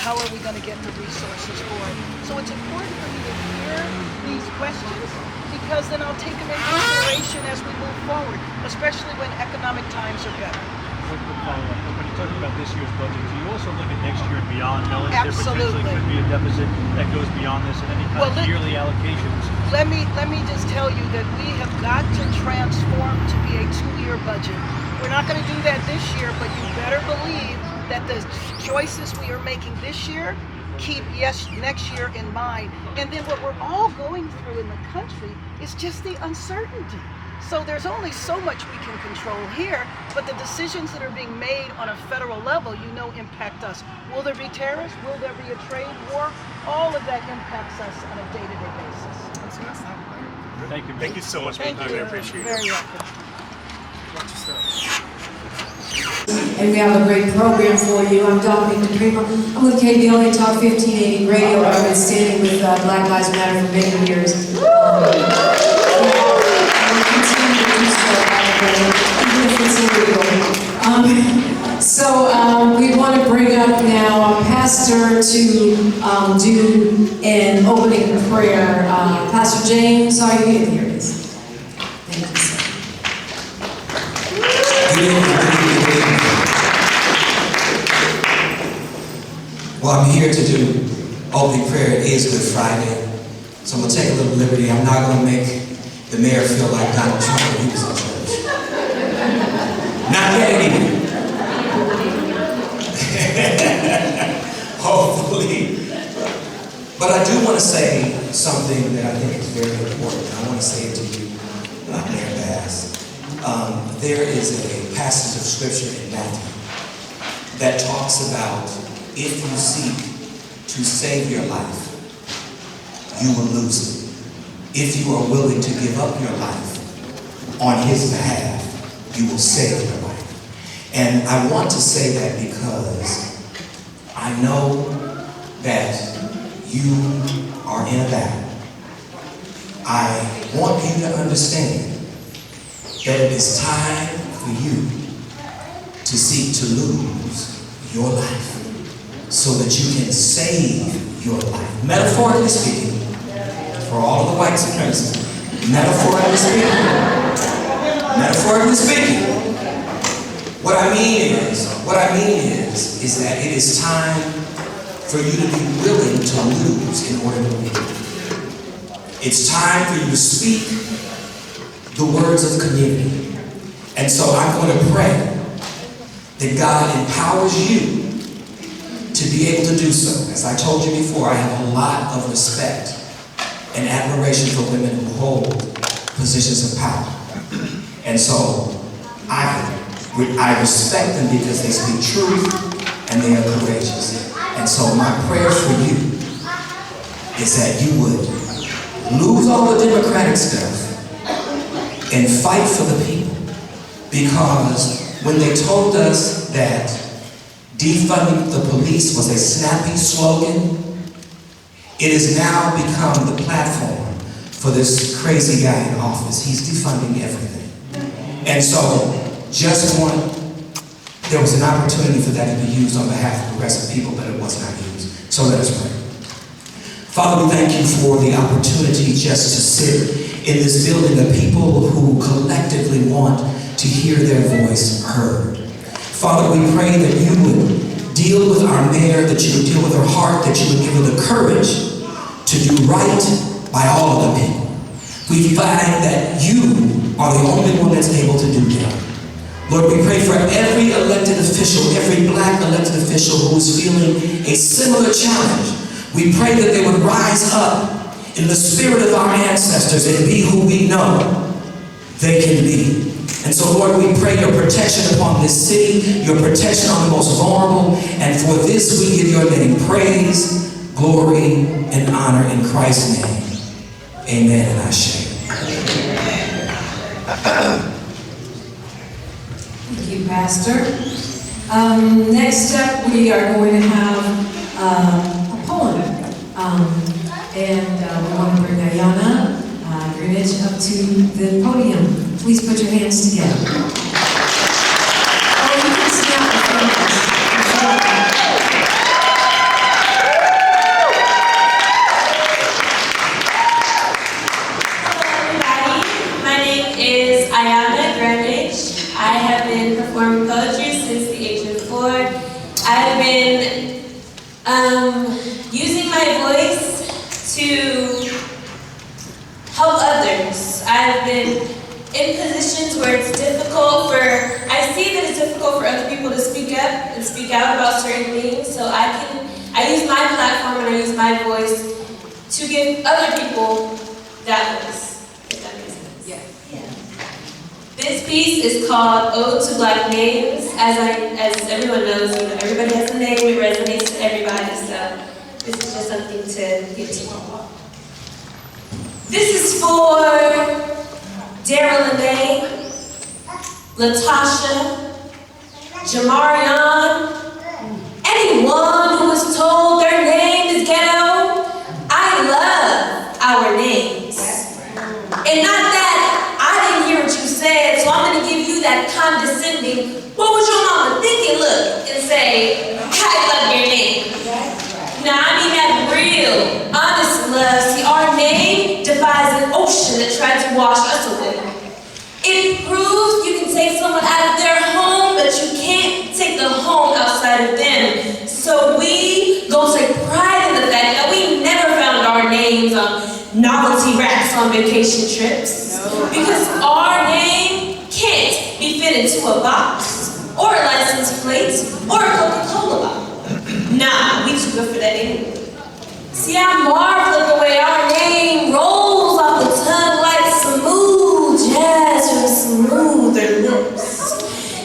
how are we going to get the resources for it? So it's important for me to hear these questions, because then I'll take them into consideration as we move forward, especially when economic times are better. Quick follow-up. When you're talking about this year's budget, do you also look at next year and beyond, knowing there potentially could be a deficit that goes beyond this and any kind of yearly allocations? Let me just tell you that we have got to transform to be a 2-year budget. We're not going to do that this year, but you better believe that the choices we are making this year keep next year in mind. And then what we're all going through in the country is just the uncertainty. So there's only so much we can control here, but the decisions that are being made on a federal level, impact us. Will there be terrorists? Will there be a trade war? All of that impacts us on a day-to-day basis. Thank you. Thank you so much for your time. I appreciate it. Very welcome. And we have a great program for you. I'm Dominique DePrimo. I'm with KBLA Talk 1580 Radio. I've been standing with Black Lives Matter for many years. So we want to bring up now a pastor to do an opening prayer. Pastor James, are you here? Here it is. Thank you, sir. Well, I'm here to do opening prayer. It is Good Friday, so I'm going to take a little liberty. I'm not going to make the mayor feel like Donald Trump when he was in church. Not yet, anyway. Hopefully. But I do want to say something that I think is very important. I want to say it to you, Mayor Bass. There is a passage of scripture in Matthew that talks about if you seek to save your life, you will lose it. If you are willing to give up your life on his behalf, you will save your life. And I want to say that because I know that you are in a battle. I want you to understand that it is time for you to seek to lose your life so that you can save your life. Metaphorically speaking, for all of the white supremacists, metaphorically speaking, what I mean is that it is time for you to be willing to lose in order to win. It's time for you to speak the words of community. And so I'm going to pray that God empowers you to be able to do so. As I told you before, I have a lot of respect and admiration for women who hold positions of power. And so I respect them because they speak truth and they are courageous. And so my prayer for you is that you would lose all the democratic stuff and fight for the people. Because when they told us that defunding the police was a snappy slogan, it has now become the platform for this crazy guy in office. He's defunding everything. And so, there was an opportunity for that to be used on behalf of progressive people, but it was not used. So let us pray. Father, we thank you for the opportunity just to sit in this building of people who collectively want to hear their voice heard. Father, we pray that you would deal with our mayor, that you would deal with her heart, that you would give her the courage to do right by all of the people. We find that you are the only one that's able to do that. Lord, we pray for every elected official, every black elected official who is feeling a similar challenge. We pray that they would rise up in the spirit of our ancestors and be who we know they can be. And so, Lord, we pray your protection upon this city, your protection on the most vulnerable, and for this we give your name praise, glory, and honor in Christ's name. Amen and Ashe. Thank you, Pastor. Next up, we are going to have a poem. And we want to bring Ayana Greenwich up to the podium. Please put your hands together. Oh, you can snap the fingers. have been performing poetry since the age of 4. I've been using my voice to help others. I've been in positions where it's difficult I see that it's difficult for other people to speak up and speak out about certain things, so I use my platform and I use my voice to give other people that voice, if that makes sense. Yeah. This piece is called Ode to Black Names. As everyone knows, everybody has a name, it resonates to everybody, so this is just something to get to know. This is for Daryl Lene, Latasha, Jamarion, anyone who was told their name is ghetto. I love our names. And not that I didn't hear what you said, so I'm going to give you that condescending, what was your mama thinking look, and say, I love your name. Now, I mean that real, honest love. See, our name defies an ocean that tried to wash us away. It proves you can take someone out of their home, but you can't take the home outside of them. So we go take pride in the fact that we never found our names on novelty racks on vacation trips. Because our name can't be fit into a box, or a license plate, or a Coca-Cola bottle. Nah, we too good for that anyway. See, I marvel at the way our name rolls off the tongue like smooth jazz from smoother lips.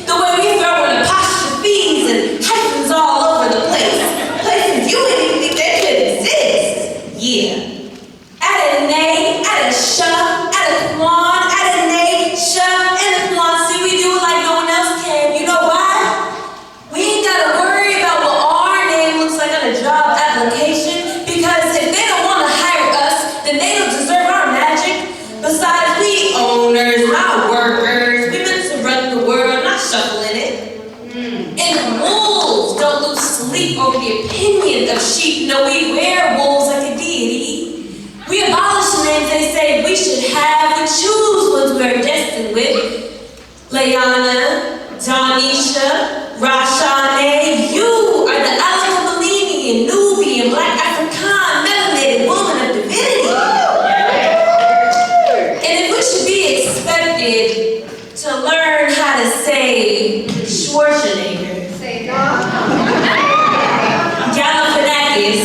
The way we throw in apostrophes and hyphens all over the place. Places you wouldn't even think they could exist. Yeah. Add a name, add a sha, add a quan, add a name, sha, and a quan. See, we do it like no one else can. You know why? We ain't gotta worry about what our name looks like on a job application, because if they don't want to hire us, then they don't deserve our magic. Besides, we owners, not workers. We meant to run the world, not shuffling it. And wolves don't lose sleep over the opinion of sheep. No, we wear wolves like a deity. We abolish names they say we should have. We choose ones we are destined with. Layana, Donisha, Rashane, you are the Alaka-Balini, Nubian, Black African, melanated woman of divinity. And if we should be expected to learn how to say Schwarzenegger, Galifianakis,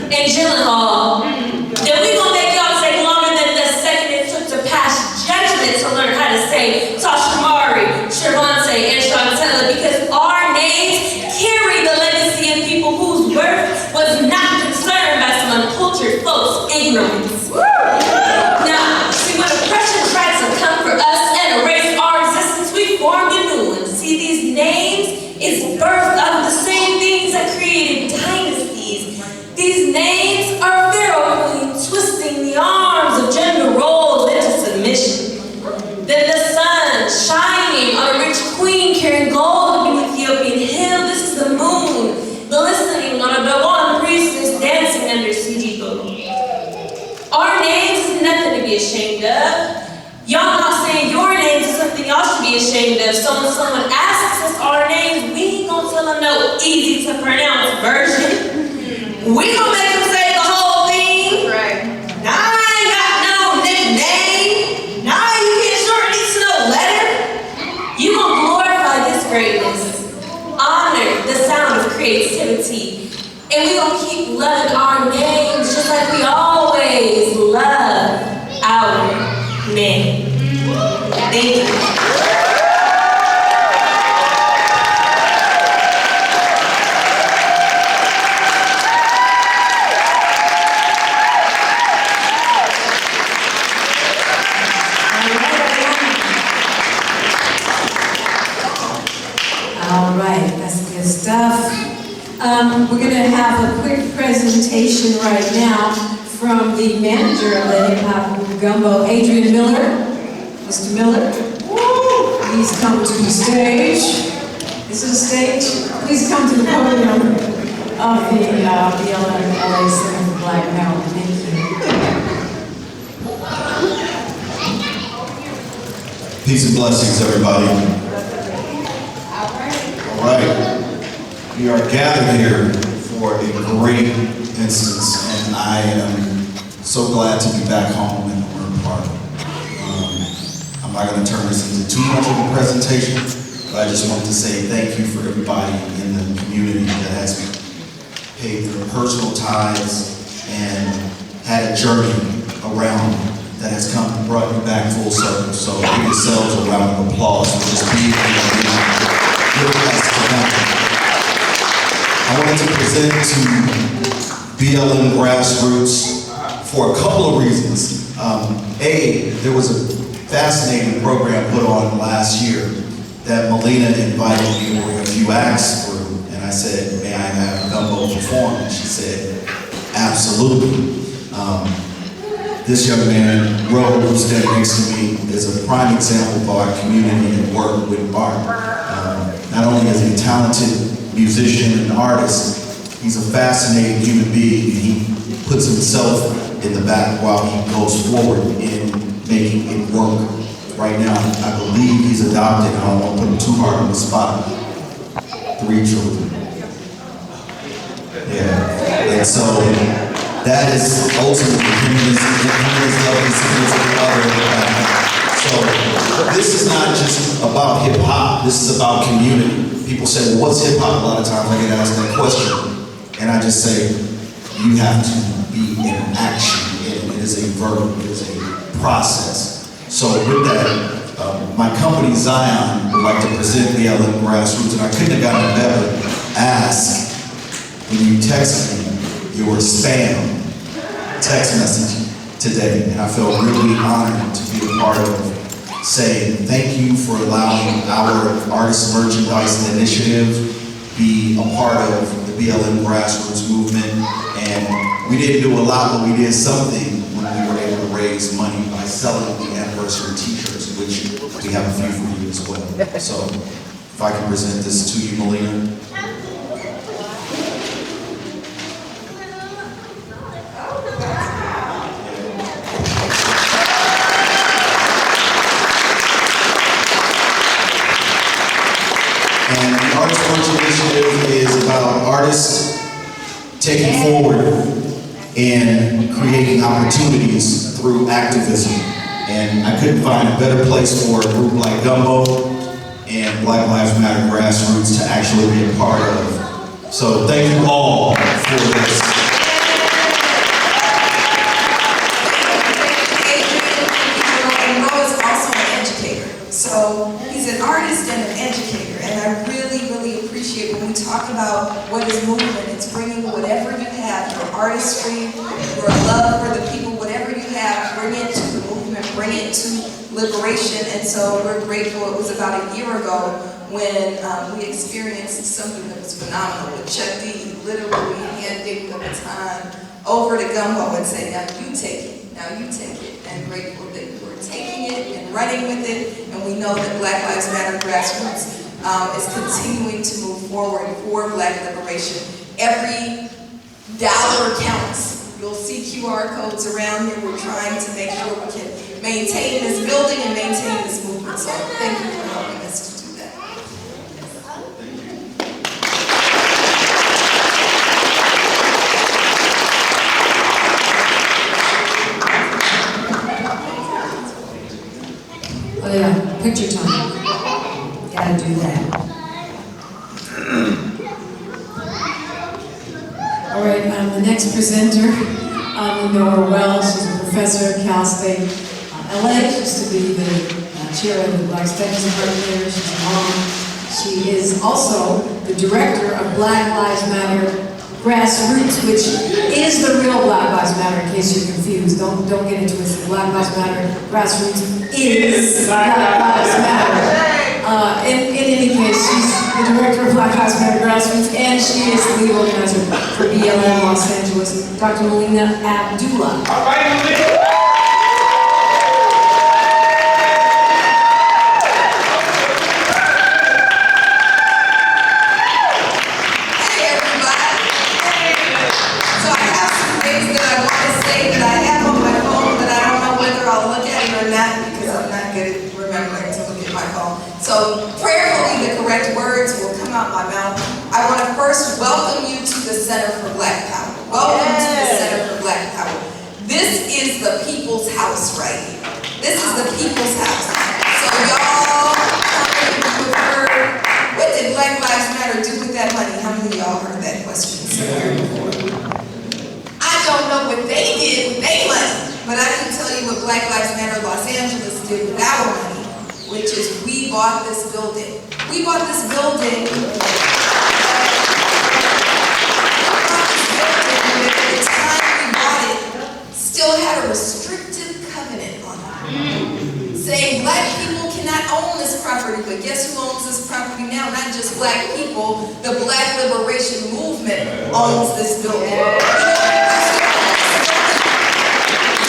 and Gyllenhaal, then we gonna make y'all take longer than the second it took to pass judgment to learn how to say Tasha Mari, Shervante, and Chantella, because our names carry the legacy of people whose worth was not concerned by some uncultured folks' ignorance. Now, see, when oppression tries to come for us and erase our existence, we formed a new one. See, these names is birthed out of the same things that created dynasties. These names are pharaoh twisting the arms of gender roles into submission. Then the sun shining on a rich queen carrying gold of an Ethiopian hill. This is the moon glistening on a Dogon priestess dancing under Sijigo. Our names is nothing to be ashamed of. Y'all not saying your names is something y'all should be ashamed of. So when someone asks us our names, we ain't gonna tell them no easy to pronounce version. We gonna make them say the whole thing. Right. Nah, I ain't got no nickname. Nah, you can't shorten this to no letter. You gonna glorify this greatness. Honor the sound of creativity. And we gonna keep loving our names just like we always love our name. Thank you. All right, that's good stuff. We're going to have a quick presentation right now from the manager of LAPD Gumbo, Adrian Miller. Mr. Miller, please come to the stage. This is the stage. Please come to the podium of the BLM Center for Black Power. Thank you. Peace and blessings, everybody. All right. We are gathered here for a great instance, and I am so glad to be back home in Leimert Park. I'm not going to turn this into too much of a presentation, but I just wanted to say thank you for everybody in the community that has paid their personal ties and had a journey around that has come and brought you back full circle. So give yourselves a round of applause for just being here. I wanted to present to BLM Grassroots for a couple of reasons. There was a fascinating program put on last year that Melina invited me with a few acts through, and I said, may I have Gumbo perform? And she said, absolutely. This young man, Ro, who's standing next to me, is a prime example of our community and work with art. Not only is he a talented musician and artist, he's a fascinating human being, and he puts himself in the back while he goes forward in making it work. Right now, I believe he's adopted, I don't want to put him too hard on the spot, 3 children. Yeah, and so that is ultimately him and his lovely significant other. So this is not just about hip hop, this is about community. People say, well, what's hip hop? A lot of times I get asked that question, and I just say, you have to be in action. It is a verb, it is a process. So with that, my company Zion would like to present BLM Grassroots, and I couldn't have gotten a better ask when you texted me your spam text message today, and I felt really honored to be a part of saying thank you for allowing our artist merchandise initiative be a part of the BLM Grassroots movement. And we didn't do a lot, but we did something when we were able to raise money by selling the anniversary t-shirts, which we have a few for you as well. So if I can present this to you, Melina. And the Artist Merch Initiative is about artists taking forward and creating opportunities through activism. And I couldn't find a better place for a group like Gumbo and Black Lives Matter Grassroots to actually be a part of. So thank you all for this. And Ro is also an educator. So he's an artist and an educator. And I really, really appreciate when we talk about what is movement. It's bringing whatever you have, your artistry, your love for the people, whatever you have, bring it to the movement, bring it to liberation. And so we're grateful. It was about a year ago when we experienced something that was phenomenal with Chuck D literally handing the baton over to Gumbo and saying, now you take it, now you take it. And grateful that you were taking it and running with it. And we know that Black Lives Matter Grassroots is continuing to move forward for Black liberation. Every dollar counts. You'll see QR codes around here. We're trying to make sure we can maintain this building and maintain this movement. So thank you for helping us to do that. Oh yeah, picture time. Gotta do that. All right, the next presenter, you know her well. She's a professor at Cal State LA. She used to be the chair of the Black Studies Department there. She's a mom. She is also the director of Black Lives Matter Grassroots, which is the real Black Lives Matter, in case you're confused. Don't get it twisted. Black Lives Matter Grassroots is Black Lives Matter. In any case, she's the director of Black Lives Matter Grassroots, and she is the lead organizer for BLM Los Angeles, Dr. Melina Abdullah. All right, Melina. That I have on my phone, but I don't know whether I'll look at it or not because I'm not good at remembering my phone. So prayerfully, the correct words will come out my mouth. I want to first welcome you to the Center for Black Power. Welcome to the Center for Black Power. This is the people's house right here. This is the people's house. So y'all, how many of you have heard, what did Black Lives Matter do with that money? How many of y'all heard that question somewhere before? I don't know what they did with their money, but I can tell you what Black Lives Matter Los Angeles did with our money, which is we bought this building. We bought this building. Still had a restrictive covenant on it, saying black people cannot own this property, but guess who owns this property now? Not just black people, the Black Liberation Movement owns this building.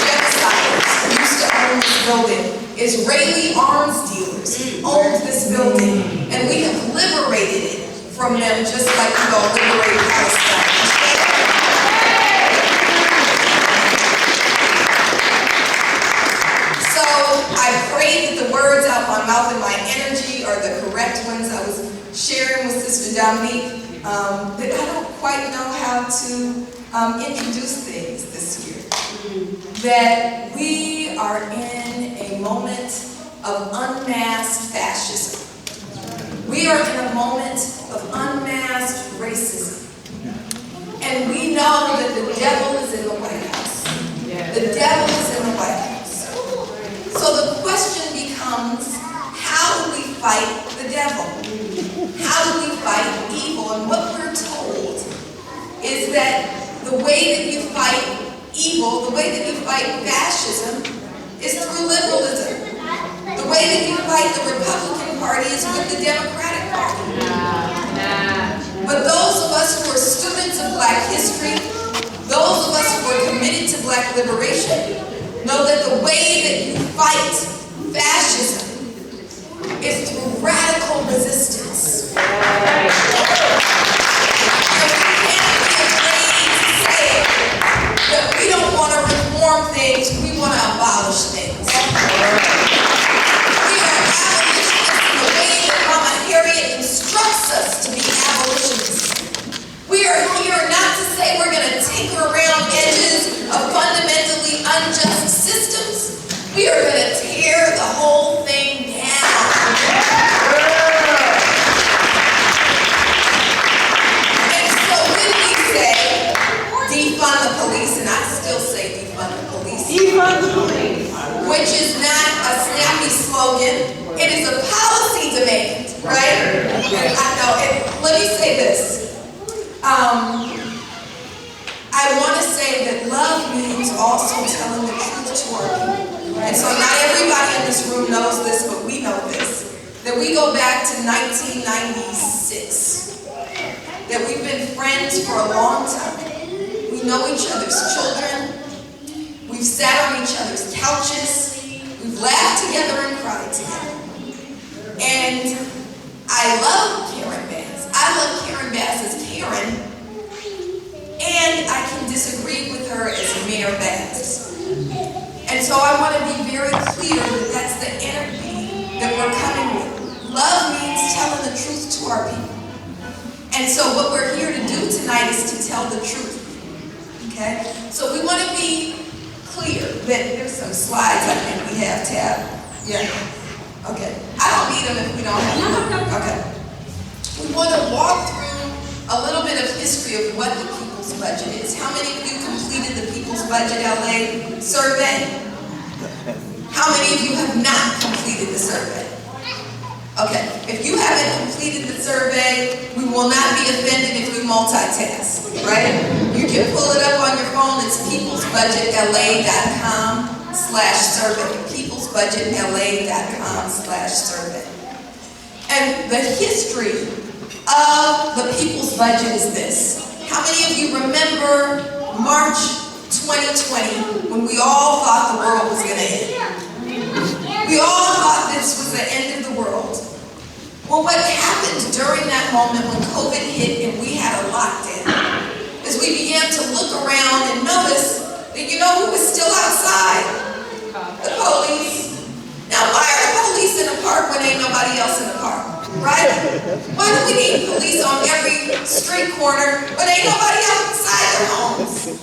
Genociders used to own this building. Israeli arms dealers owned this building, and we have liberated it from them just like we all liberated Palestine. I pray that the words out my mouth and my energy are the correct ones. I was sharing with Sister Dominique that I don't quite know how to introduce things this year. That we are in a moment of unmasked fascism. We are in a moment of unmasked racism. And we know that the devil is in the White House. The devil is in the White House. So the question becomes, how do we fight the devil? How do we fight evil? And what we're told is that the way that you fight evil, the way that you fight fascism, is through liberalism. The way that you fight the Republican Party is with the Democratic Party. But those of us who are students of Black history, those of us who are committed to Black liberation, know that the way that you fight fascism is through radical resistance. And we can't be afraid to say that we don't want to reform things, we want to abolish things. We are abolitionists in the way that Mama Harriet instructs us to be abolitionists. We are here not to say we're going to tinker around edges of fundamentally unjust systems. We are going to tear the whole thing down. And so when we say defund the police, and I still say defund the police. Defund the police. Which is not a snappy slogan. It is a policy demand, right? I know. Let me say this. I want to say that love means also telling the truth to our people. And so not everybody in this room knows this, but we know this. That we go back to 1996. That we've been friends for a long time. We know each other's children. We've sat on each other's couches. We've laughed together and cried together. And I love Karen Bass. I love Karen Bass as Karen. And I can disagree with her as Mayor Bass. And so I want to be very clear that that's the energy that we're coming with. Love means telling the truth to our people. And so what we're here to do tonight is to tell the truth. Okay? So we want to be clear that there's some slides I think we have, Tab. Yeah. Okay. I don't need them if we don't have them. Okay. We want to walk through a little bit of history of what the People's Budget is. How many of you completed the People's Budget LA survey? How many of you have not completed the survey? Okay, if you haven't completed the survey, we will not be offended if you multitask, right? You can pull it up on your phone. It's peoplesbudgetla.com/survey. peoplesbudgetla.com/survey. And the history of the People's Budget is this. How many of you remember March 2020 when we all thought the world was going to end? We all thought this was the end of the world. Well, what happened during that moment when COVID hit and we had a lockdown is we began to look around and notice that you know who was still outside? The police. Now, why are the police in a park when ain't no somebody else in the car, right? Why do we need police on every street corner when ain't nobody else inside their homes?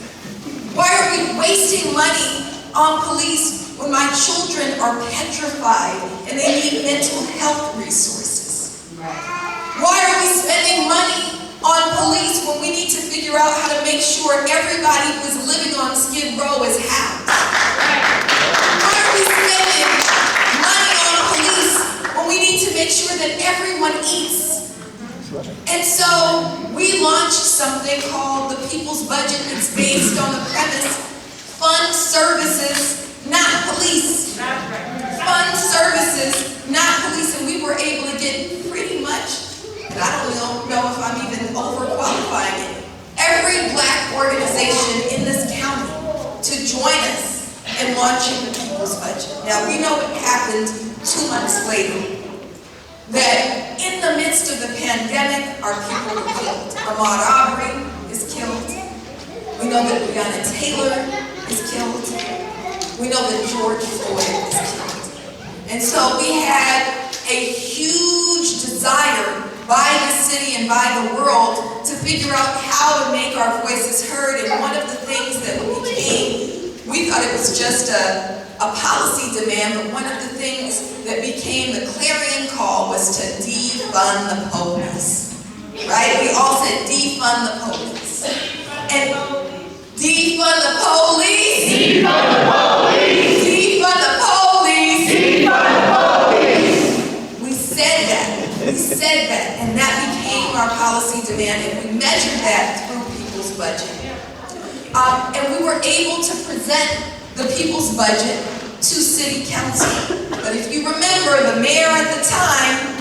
Why are we wasting money on police when my children are petrified and they need mental health resources? Why are we spending money on police when we need to figure out how to make sure everybody who is living on Skid Row is housed? Why are we spending money on police when we need to make sure that everyone eats? And so we launched something called the People's Budget. It's based on the premise, fund services, not police. Fund services, not police. And we were able to get pretty much, and I don't know if I'm even overqualifying it, every black organization in this county to join us in launching the People's Budget. Now, we know what happened 2 months later, that in the midst of the pandemic, our people were killed. Ahmaud Arbery is killed. We know that Breonna Taylor is killed. We know that George Floyd is killed. And so we had a huge desire by the city and by the world to figure out how to make our voices heard. And one of the things that we thought it was just a policy demand, but one of the things that became the clarion call was to defund the police. Right? We all said defund the police. And defund the police! Defund the police! Defund the police! Defund the police! We said that, and that became our policy demand, and we measured that through People's Budget. And we were able to present the People's Budget to City Council. But if you remember, the mayor at the time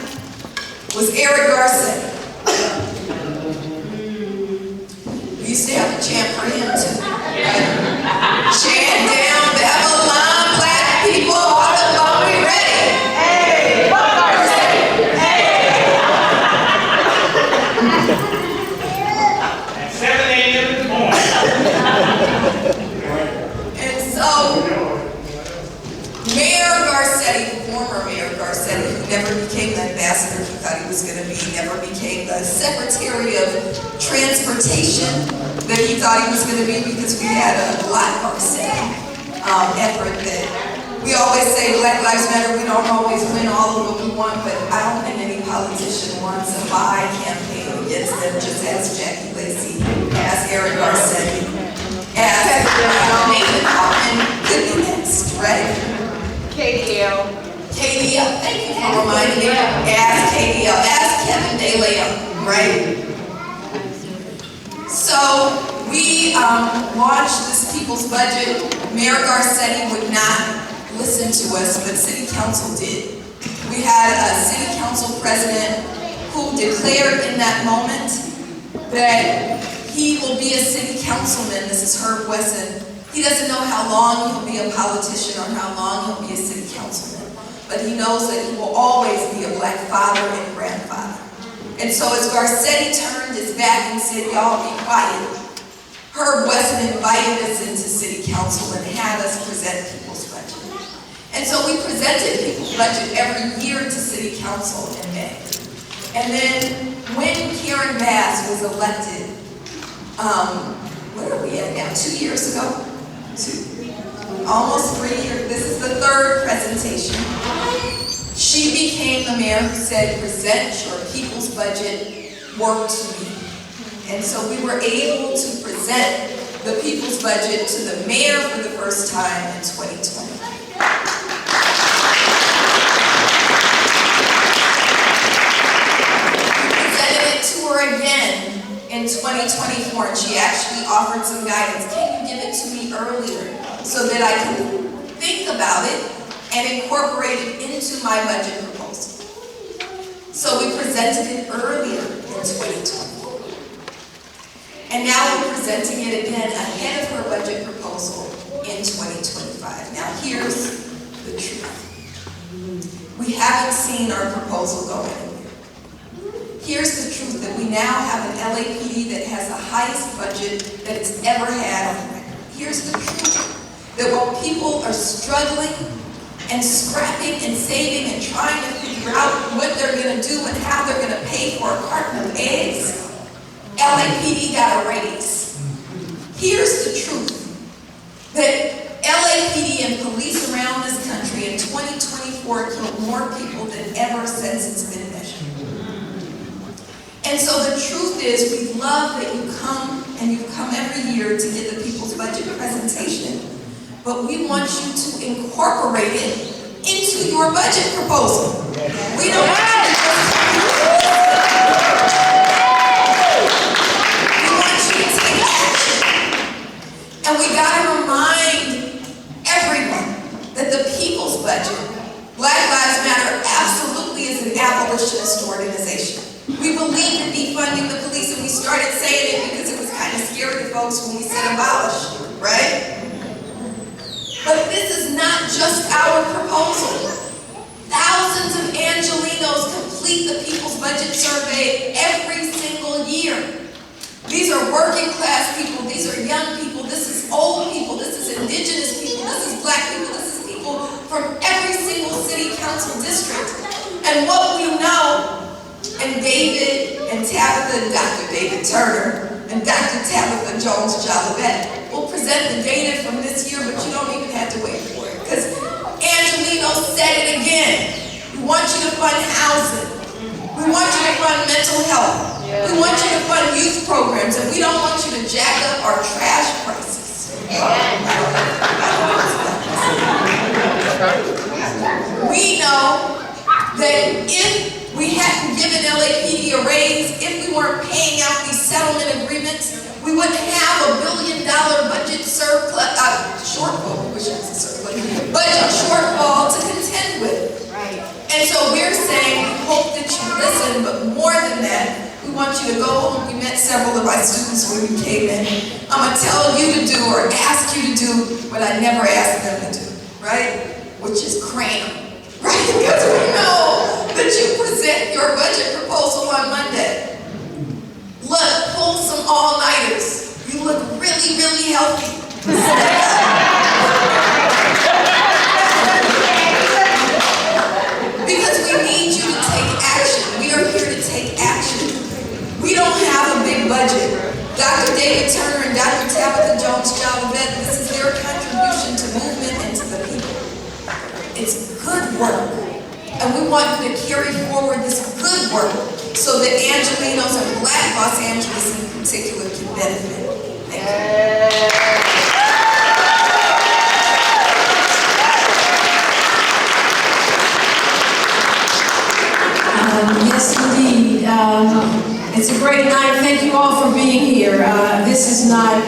was Eric Garcetti. We used to have to chant for him too. Right? Chant down Babylon, black people, all the are we ready? Hey, Garcetti! Hey! At 7 a.m. in the morning. And so, Mayor Garcetti, former Mayor Garcetti, who never became the ambassador he thought he was going to be, never became the Secretary of Transportation that he thought he was going to be, because we had a Black Garcetti effort that we always say Black Lives Matter. We don't always win all of what we want, but I don't think any politician wants a buy campaign against them. Just ask Jackie Lacey, ask Eric Garcetti, ask Nathan Hoffman, could be next, right? KDL, thank you for reminding me. Ask KDL, ask Kevin De Leon, right? So we launched this People's Budget. Mayor Garcetti would not listen to us, but City Council did. We had a City Council president who declared in that moment that he will be a city councilman. This is Herb Wesson. He doesn't know how long he'll be a politician or how long he'll be a city councilman, but he knows that he will always be a black father and grandfather. And so as Garcetti turned his back and said, y'all be quiet, Herb Wesson invited us into city council and had us present People's Budget. And so we presented People's Budget every year to city council in May. And then when Karen Bass was elected, what are we at now, 2 years ago? Almost 3 years, this is the third presentation. She became the mayor who said, present your People's Budget work to me. And so we were able to present the People's Budget to the mayor for the first time in 2020. We presented it to her again in 2024, and she actually offered some guidance. Can you give it to me earlier so that I can think about it and incorporate it into my budget proposal? So we presented it earlier in 2020. And now we're presenting it again ahead of her budget proposal in 2025. Now here's the truth. We haven't seen our proposal go anywhere. Here's the truth, that we now have an LAPD that has the highest budget that it's ever had on record. Here's the truth, that while people are struggling and scrapping and saving and trying to figure figure out what they're gonna do and how they're gonna pay for a carton of eggs, LAPD got a raise. Here's the truth, that LAPD and police around this country in 2024 killed more people than ever since it's been measured. And so the truth is, we love that you come, and you come every year to get the people's budget presentation, but we want you to incorporate it into your budget proposal. We don't want you to we want you to take action. And we gotta remind everyone that the people's budget, Black Lives Matter, absolutely is an abolitionist organization. We believe in defunding the police, and we started saying it because it was kind of scary to folks when we said abolish, right? But this is not just our proposal. Thousands of Angelinos complete the People's Budget Survey every single year. These are working class people, these are young people, this is old people, this is indigenous people, this is black people, this is people from every single city council district. And what we know, and David and Tabitha and Dr. David Turner and Dr. Tabitha Jones-Jolivet will present the data from this year, but you don't even have to wait for it. Because Angelino said it again. We want you to fund housing. We want you to fund mental health. We want you to fund youth programs, and we don't want you to jack up our trash prices. We know that if we hadn't given LAPD a raise, if we weren't paying out these settlement agreements, we wouldn't have $1 billion budget surplus, shortfall, which is a surplus, budget shortfall to contend with. Right. And so we're saying, we hope that you listen, but more than that, we want you to go home. We met several of my students when we came in. I'm gonna tell you to do or ask you to do what I never asked them to do, right? Which is cram. Right? Because we know that you present your budget proposal on Monday. Look, pull some all-nighters. You look really, really healthy. Because we need you to take action. We are here to take action. We don't have a big budget. Dr. David Turner and Dr. Tabitha Jones-Jolivet, this is their contribution to movement and to the people. It's good work, and we want you to carry forward this good work so that Angelinos and Black Los Angeles in particular can benefit. Thank you. Yes, indeed. It's a great night. Thank you all for being here. This is not,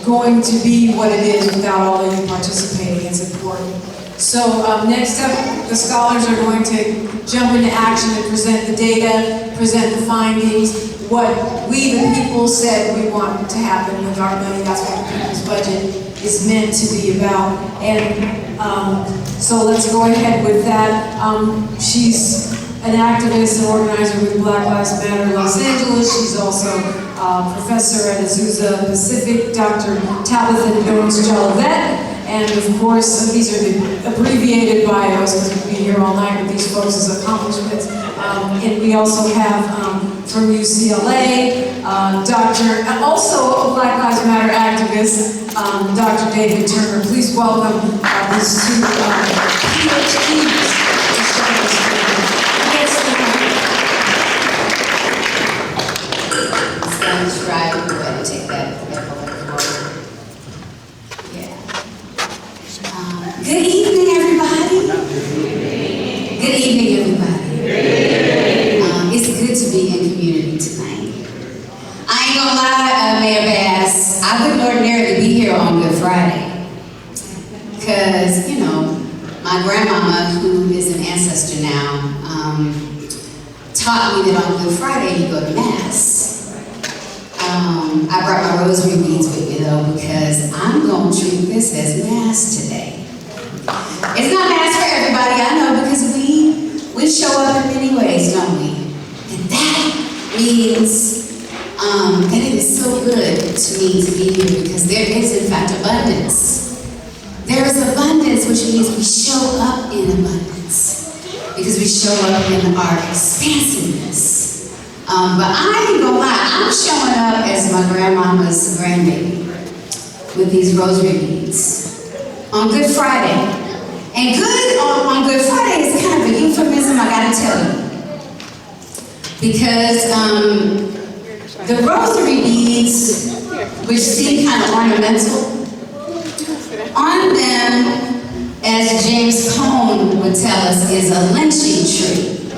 going to be what it is without all of you participating. It's important. So next up, the scholars are going to jump into action and present the data, present the findings, what we the people said we want to happen with our money. That's what the people's budget is meant to be about. And so let's go ahead with that. She's an activist and organizer with Black Lives Matter Los Angeles. She's also a professor at Azusa Pacific, Dr. Tabitha Jones-Jolivet. And of course, these are the abbreviated bios because we'll be here all night with these folks' accomplishments. And we also have from UCLA, also a Black Lives Matter activist, Dr. David Turner. Please welcome these two PhDs. Sounds right. Go ahead and take that. Yeah. Good evening, everybody. Good evening, everybody. It's good to be in community tonight. I ain't gonna lie, Mayor Bass, I wouldn't ordinarily be here on Good Friday. Because, my grandmama, who is an ancestor now, taught me that on Good Friday you go to Mass. I brought my rosary beads with me though because I'm going to treat this as Mass today. It's not Mass for everybody, I know, because we show up in many ways, don't we? And that means that it is so good to me to be here because there is in fact abundance. There there is abundance, which means we show up in abundance. Because we show up in our expansiveness. But I ain't gonna lie, I'm showing up as my grandmama's grandbaby with these rosary beads on Good Friday. And good on Good Friday is kind of a euphemism, I gotta tell you. Because the rosary beads, which seem kind of ornamental, on them, as James Cone would tell us, is a lynching tree.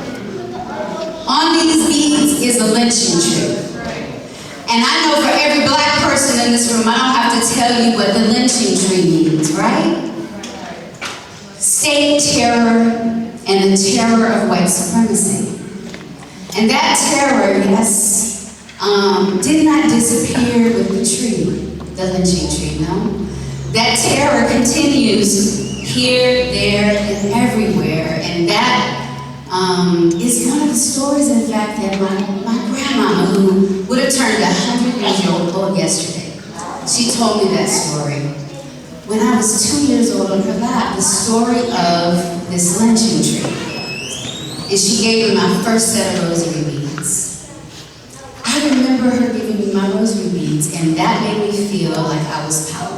On these beads is a lynching tree. And I know for every black person in this room, I don't have to tell you what the lynching tree means, right? State terror and the terror of white supremacy. And that terror, yes, did not disappear with the tree, the lynching tree, no. That terror continues here, there, and everywhere. And that is one of the stories, in fact, that my grandmama, who would have turned 100 years old yesterday, she told me that story. When I was 2 years old on her lap, the story of this lynching tree. And she gave me my first set of rosary beads. I remember her giving me my rosary beads, and that made me feel like I was powerful.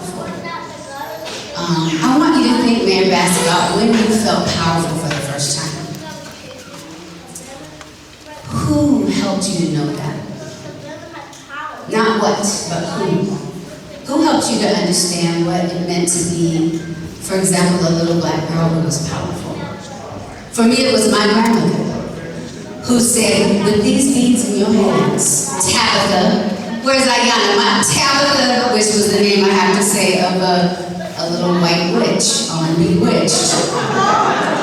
I want you to think, Mayor Bass, about when you felt powerful for the first time. Who helped you to know that? Not what, but who? Who helped you to understand what it meant to be, for example, a little black girl who was powerful? For me, it was my grandmother, who said, with these beads in your hands, Tabitha, where's Ayana? My Tabitha, which was the name I have to say of a little white witch on Bewitched.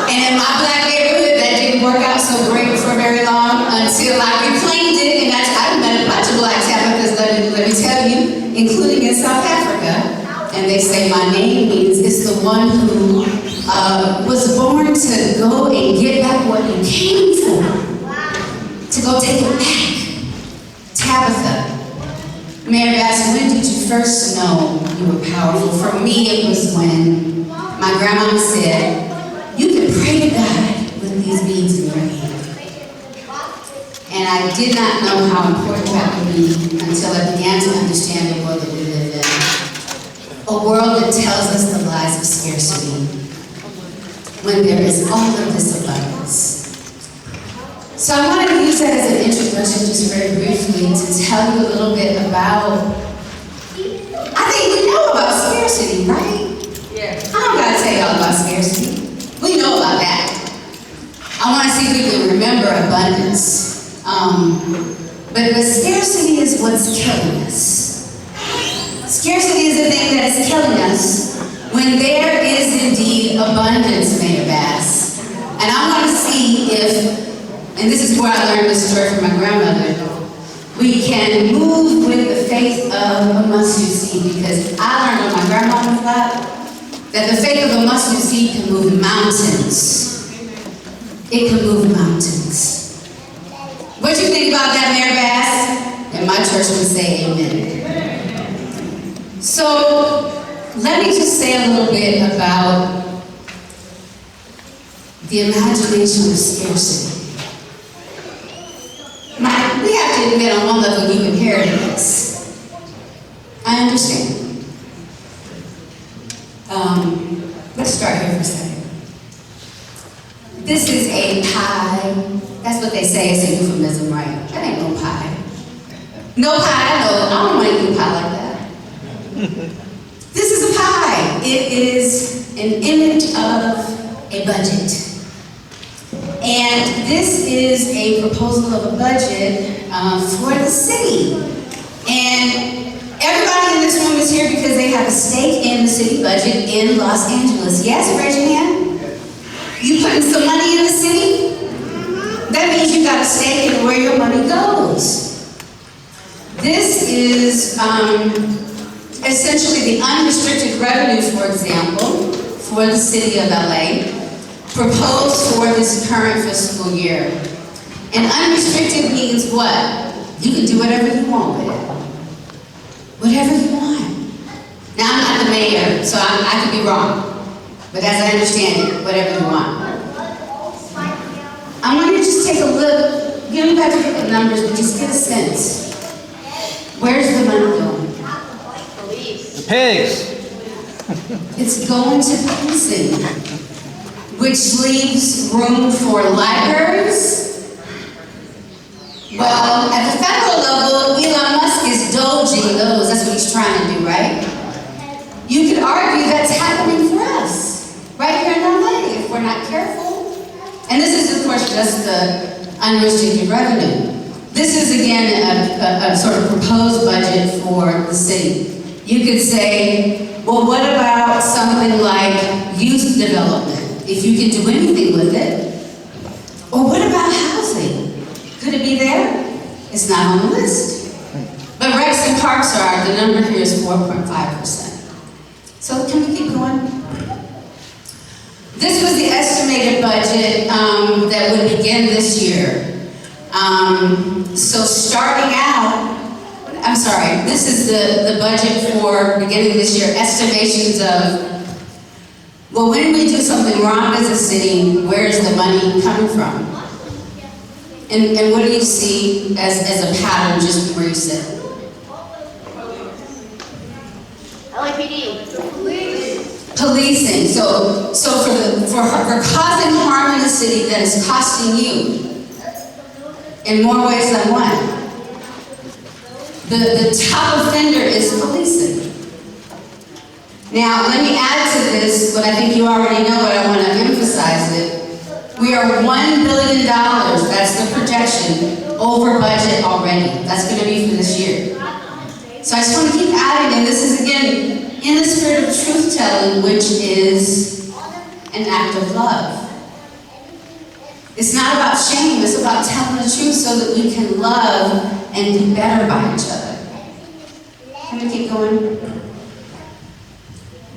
And in my black neighborhood, that didn't work out so great for very long until I reclaimed it, and I've met a bunch of black Tabithas, let me tell you, including in South Africa. And they say my name means it's the one who was born to go and get back what you came for. To go take it back. Tabitha. Mayor Bass, when did you first know you were powerful? For me, it was when my grandmama said, you can pray to God with these beads in your hand. And I did not know how important that would be until I began to understand the world that we live in. A world that tells us the lies of scarcity when there is all of this abundance. So I wanted to use that as an introduction just very briefly to tell you a little bit about, I think we know about scarcity, right? Yeah. I don't gotta tell y'all about scarcity. We know about that. I wanna see if we can remember abundance. But scarcity is what's killing us. Scarcity is the thing that is killing us when there is indeed abundance, Mayor Bass. And I wanna see if, and this is where I learned this story from my grandmother, we can move with the faith of a mustard seed, because I learned on my grandmama's lap that the faith of a mustard seed can move mountains. It can move mountains. What you think about that, Mayor Bass? And my church would say amen. So let me just say a little bit about the imagination of scarcity. We have to admit on one level you inherited this. I understand. Let's start here for a second. This is a pie. That's what they say, it's a euphemism, right? That ain't no pie. No pie, no, I don't want to eat a pie like that. This is a pie. It is an image of a budget. And this is a proposal of a budget for the city. And everybody in this room is here because they have a stake in the city budget in Los Angeles. Yes, raise your hand. You putting some money in the city? That means you got a stake in where your money goes. This is essentially the unrestricted revenue, for example, for the city of LA, proposed for this current fiscal year. And unrestricted means what? You can do whatever you want with it. Whatever you want. Now, I'm not the mayor, so I could be wrong. But as I understand it, whatever you want. I want you to just take a look, you don't have to look at numbers, but just get a sense. Where's the money going? The pigs. It's going to policing, which leaves room for libraries. Well, at the federal level, Elon Musk is dodging those. That's what he's trying to do, right? You could argue that's happening for us, right here in LA, if we're not careful. And this is, of course, just the unrestricted revenue. This is, again, a sort of proposed budget for the city. You could say, well, what about something like youth development, if you can do anything with it? Or what about housing? Could it be there? It's not on the list. But recs and parks are, the number here is 4.5%. So can we keep going? This was the estimated budget that would begin this year. So starting out, I'm sorry, this is the budget for beginning this year, estimations of, well, when we do something wrong as a city, where's the money coming from? And what do you see as a pattern just where you sit? LAPD. Policing. So for causing harm in the city that is costing you in more ways than one. The top offender is policing. Now, let me add to this, but I think you already know, but I want to emphasize it. We are $1 billion, that's the projection, over budget already. That's going to be for this year. So I just want to keep adding, and this is, again, in the spirit of truth-telling, which is an act of love. It's not about shame, it's about telling the truth so that we can love and be better by each other. Can we keep going?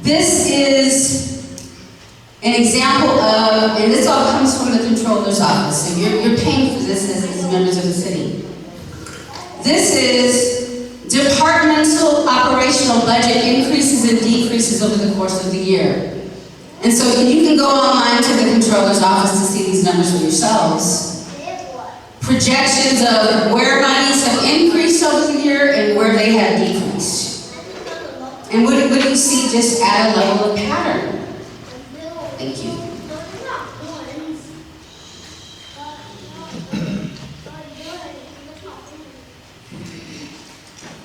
This is an example of, and this all comes from the controller's office, so you're paying for this as members of the city. This is departmental operational budget increases and decreases over the course of the year. And so you can go online to the controller's office to see these numbers for yourselves. Projections of where monies have increased over the year and where they have decreased. And what do you see just at a level of pattern? Thank you.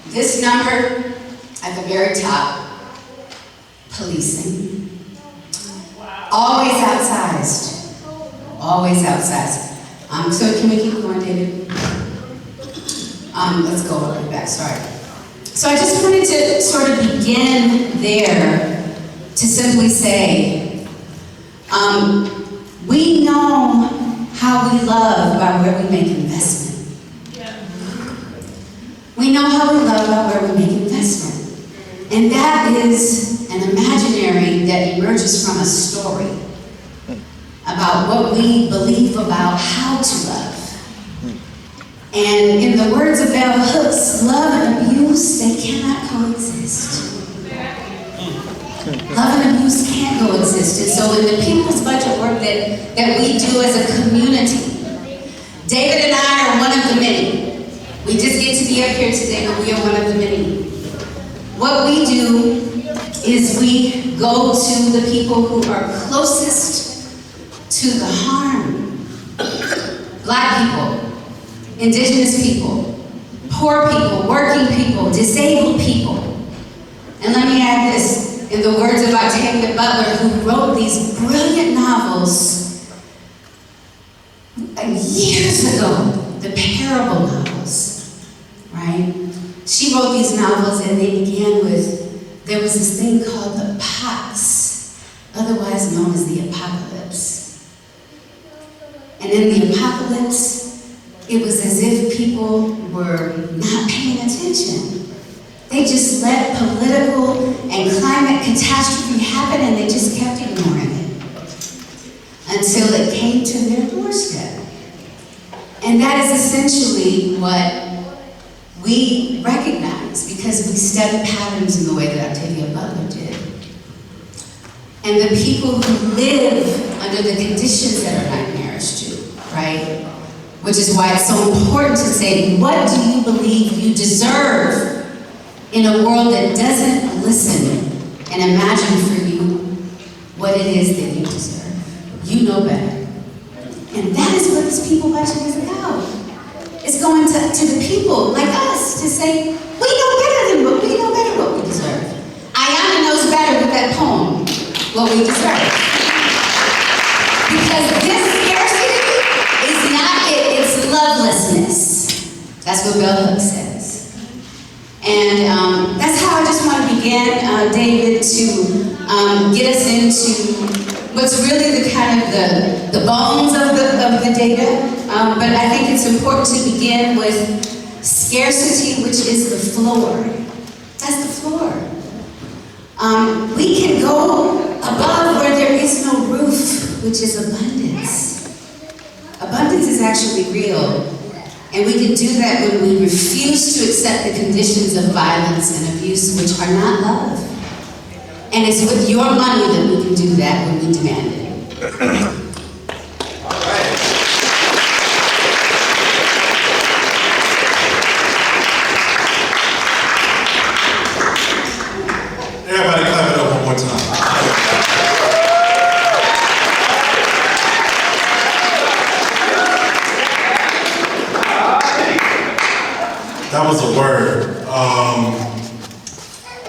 This number at the very top, policing. Always outsized. Always outsized. So can we keep going, David? Let's go all the way back, sorry. So I just wanted to sort of begin there to simply say, we know how we love by where we make investment. We know how we love by where we make investment. And that is an imaginary that emerges from a story about what we believe about how to love. And in the words of Bell Hooks, love and abuse, they cannot coexist. Love and abuse can't coexist. And so in the people's budget work that we do as a community, David and I are one of the many. We just get to be up here today, but we are one of the many. What we do is we go to the people who are closest to the harm. Black people, indigenous people, poor people, working people, disabled people. And let me add this, in the words of Octavia Butler, who wrote these brilliant novels years ago, the parable novels, right? She wrote these novels and they began with, there was this thing called the Pax, otherwise known as the apocalypse. And in the apocalypse, it was as if people were not paying attention. They just let political and climate catastrophe happen and they just kept ignoring it until it came to their doorstep. And that is essentially what we recognize because we study patterns in the way that Octavia Butler did. and the people who live under the conditions that are nightmarish too, right? Which is why it's so important to say, what do you believe you deserve in a world that doesn't listen and imagine for you what it is that you deserve? You know better. And that is what this people budget is about. It's going to the people like us to say, we know better what we deserve. Ayanna knows better with that poem, what we deserve. Because this scarcity is not it, it's lovelessness. That's what Bell Hooks says. And that's how I just want to begin, David, to get us into what's really the kind of the bones of the data. But I think it's important to begin with scarcity, which is the floor. That's the floor. We can go above where there is no roof, which is abundance. Abundance is actually real. And we can do that when we refuse to accept the conditions of violence and abuse, which are not love. And it's with your money that we can do that when we demand it. Everybody clap it up one more time. That was a word.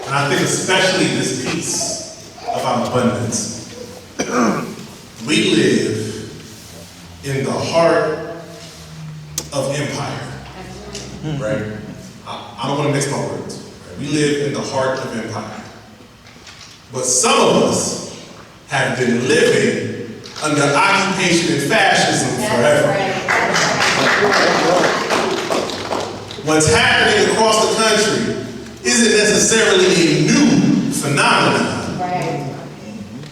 And I think especially this piece about abundance. We live in the heart of empire, right? I don't want to mix my words. Right? We live in the heart of empire. But some of us have been living under occupation and fascism forever. What's happening across the country isn't necessarily a new phenomenon.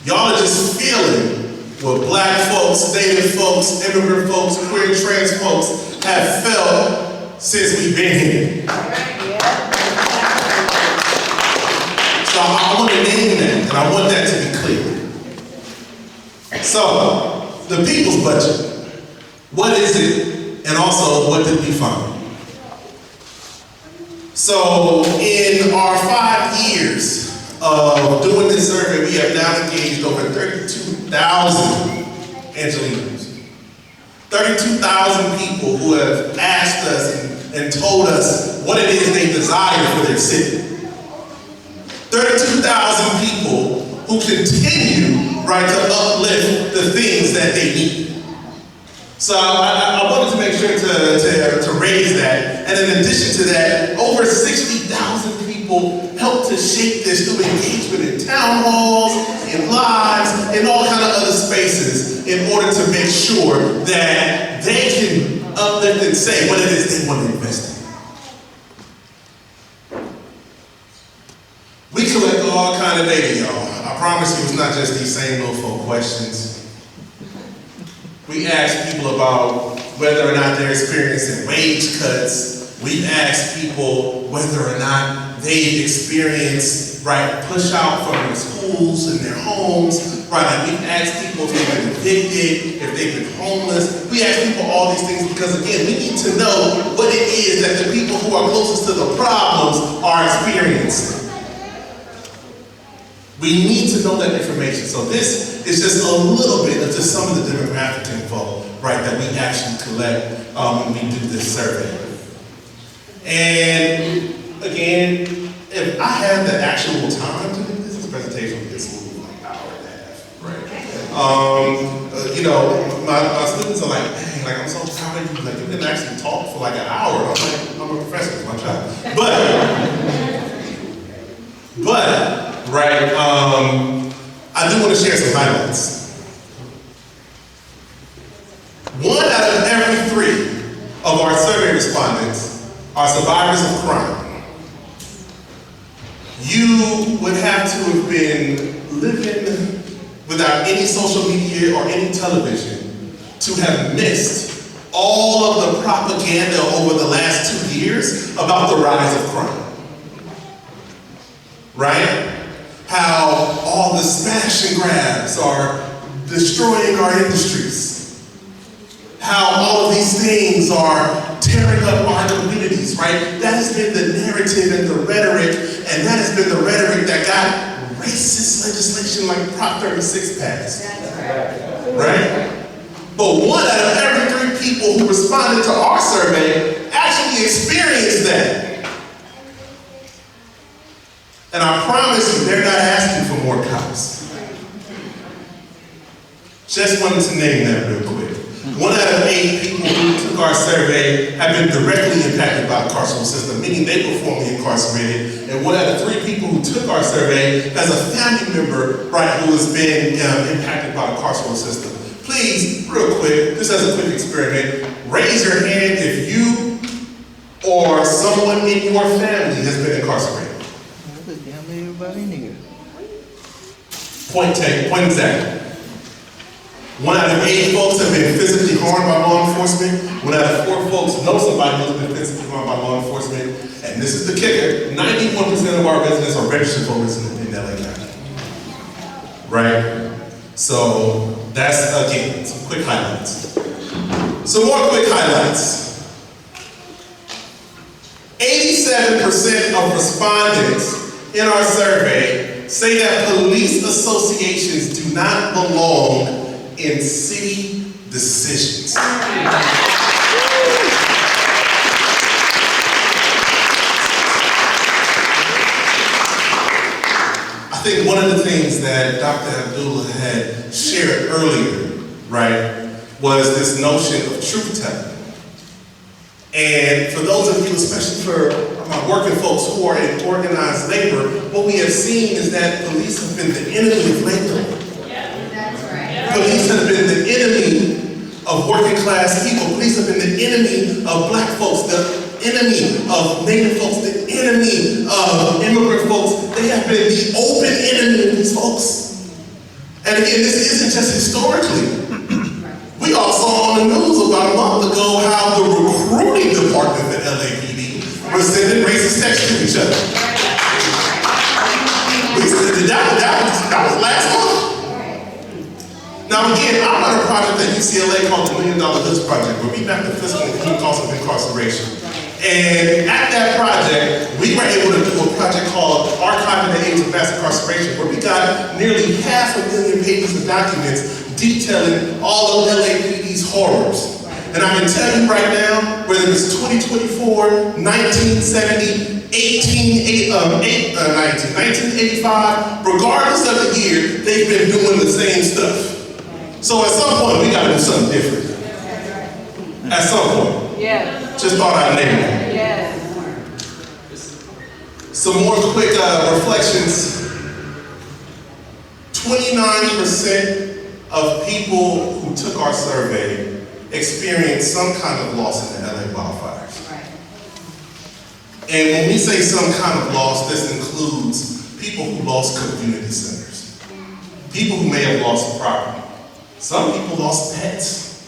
Y'all are just feeling what black folks, native folks, immigrant folks, queer and trans folks have felt since we've been here. So I want to name that, and I want that to be clear. So, the people's budget, what is it, and also what did we find? So, in our 5 years of doing this survey, we have now engaged over 32,000 Angelinos. 32,000 people who have asked us and told us what it is they desire for their city. 32,000 people who continue, right, to uplift the things that they need. So I wanted to make sure to raise that. And in addition to that, over 60,000 people helped to shape this through engagement in town halls, in lives, in all kind of other spaces in order to make sure that they can uplift and say what it is they want to invest in. We collect all kind of data, y'all. I promise you it's not just these same little folk questions. We ask people about whether or not they're experiencing wage cuts. We've asked people whether or not they've experienced, right, push out from their schools and their homes, right? And we've asked people if they've been evicted, if they've been homeless. We ask people all these things because, again, we need to know what it is that the people who are closest to the problems are experiencing. We need to know that information. So this is just a little bit of just some of the demographic info, right, that we actually collect when we do this survey. And again, if I had the actual time to do this presentation, would be a smooth like an hour and a half, right? You know, my students are like, dang, like I'm so proud of you. Like you didn't actually talk for like an hour. I'm like, I'm a professor, it's my job. But right, I do want to share some highlights. 1 out of every 3 of our survey respondents are survivors of crime. You would have to have been living without any social media or any television to have missed all of the propaganda over the last 2 years about the rise of crime. Right? how all the smash and grabs are destroying our industries, how all of these things are tearing up our communities, right? That has been the narrative and the rhetoric, and that has been the rhetoric that got racist legislation like Prop 36 passed, right? But 1 out of every 3 people who responded to our survey actually experienced that. And I promise you, they're not asking for more cops. Just wanted to name that real quick. 1 out of 8 people who took our survey have been directly impacted by the carceral system, meaning they were formerly incarcerated. And 1 out of 3 people who took our survey has a family member, right, who has been impacted by the carceral system. Please, real quick, just as a quick experiment, raise your hand if you or someone in your family has been incarcerated. Point taken, point exact. 1 out of 8 folks have been physically harmed by law enforcement. 1 out of 4 folks know somebody who's been physically harmed by law enforcement. And this is the kicker, 91% of our residents are registered voters in LA County. Right? So that's, again, some quick highlights. Some more quick highlights. 87% of respondents in our survey say that police associations do not belong in city decisions. I think one of the things that Dr. Abdullah had shared earlier, right, was this notion of truth-telling. And for those of you, especially for my working folks who are in organized labor, what we have seen is that police have been the enemy of labor. Police have been the enemy of working class people. Police have been the enemy of black folks, the enemy of Native folks, the enemy of immigrant folks. They have been the open enemy of these folks. And again, this isn't just historically. We all saw on the news about a month ago how the recruiting department at LAPD was sending racist texts to each other. That was last month. Now again, I run a project at UCLA called the $1 Million Hoods Project, where we map the fiscal and human costs of incarceration. And at that project, we were able to do a project called Archiving the Age of Mass Incarceration, where we got nearly 500,000 pages of documents detailing all of LAPD's horrors. And I can tell you right now, whether it's 2024, 1970, 1985, regardless of the year, they've been doing the same stuff. So at some point, we gotta do something different. At some point. Yeah. Just thought I'd name it. Yeah. Some more quick reflections. 29% of people who took our survey experienced some kind of loss in the LA wildfires. Right. And when we say some kind of loss, this includes people who lost community centers, people who may have lost property. Some people lost pets,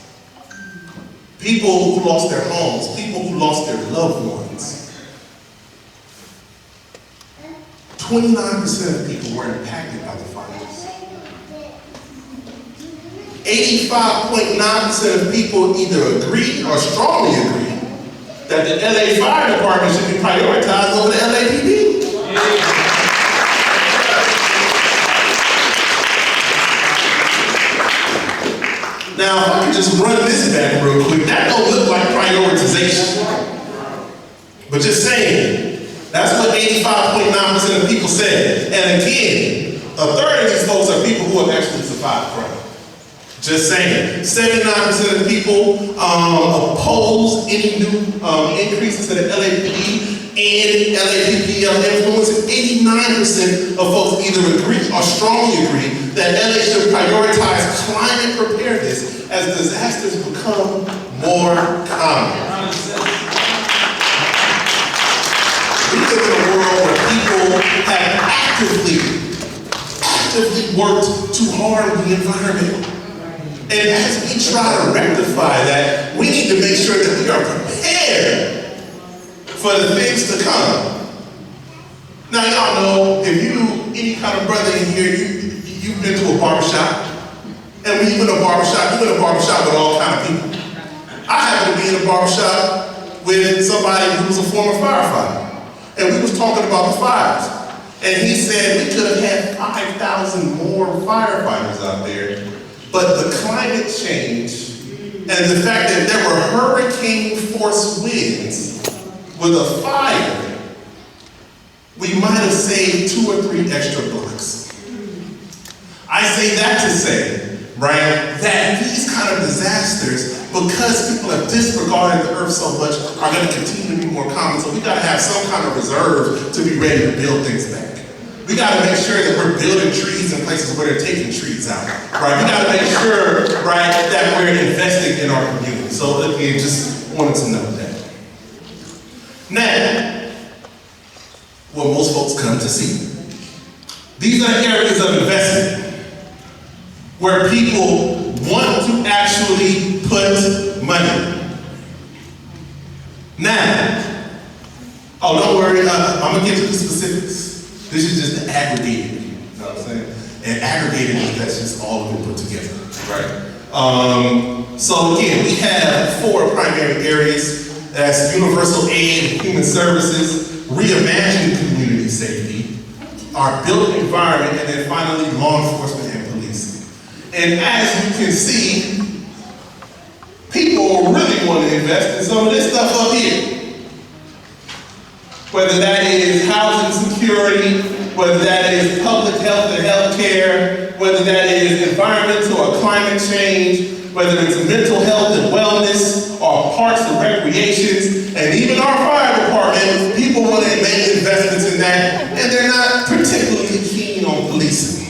people who lost their homes, people who lost their loved ones. 29% of people were impacted by the fires. 85.9% of people either agree or strongly agree that the LA Fire Department should be prioritized over the LAPD. Now, if I can just run this back real quick, that don't look like prioritization. But just saying, that's what 85.9% of people said. And again, a third of these folks are people who have actually survived crime. Just saying, 79% of people oppose any new increases to the LAPD and LAPD influence. 89% of folks either agree or strongly agree that LA should prioritize climate preparedness as disasters become more common. We live in a world where people have actively worked to harm the environment. And as we try to rectify that, we need to make sure that we are prepared for the things to come. Now y'all know, if you any kind of brother in here, you've been to a barbershop. And when you in a barbershop, you're in a barbershop with all kind of people. I happen to be in a barbershop with somebody who's a former firefighter. And we was talking about the fires. And he said we could have had 5,000 more firefighters out there. But the climate change and the fact that there were hurricane force winds with a fire, we might have saved 2 or 3 extra blocks. I say that to say, right, that these kind of disasters, because people have disregarded the earth so much, are going to continue to be more common. So we got to have some kind of reserve to be ready to build things back. We got to make sure that we're building trees in places where they're taking trees out, right? We got to make sure, right, that we're investing in our community. So again, just wanted to know that. Now, what most folks come to see. These are areas of investment where people want to actually put money. Now, oh, don't worry, I'm gonna get to the specifics. This is just the aggregated, you know what I'm saying? And aggregated, that's just all of it put together, right? So again, we have 4 primary areas. That's universal aid and human services, reimagined community safety, our built environment, and then finally law enforcement and policing. And as you can see, people really want to invest in some of this stuff up here. Whether that is housing security, whether that is public health and health care, whether that is environmental or climate change, whether it's mental health and wellness, or parks and recreations, and even our fire department, people want to make investments in that, and they're not particularly keen on policing,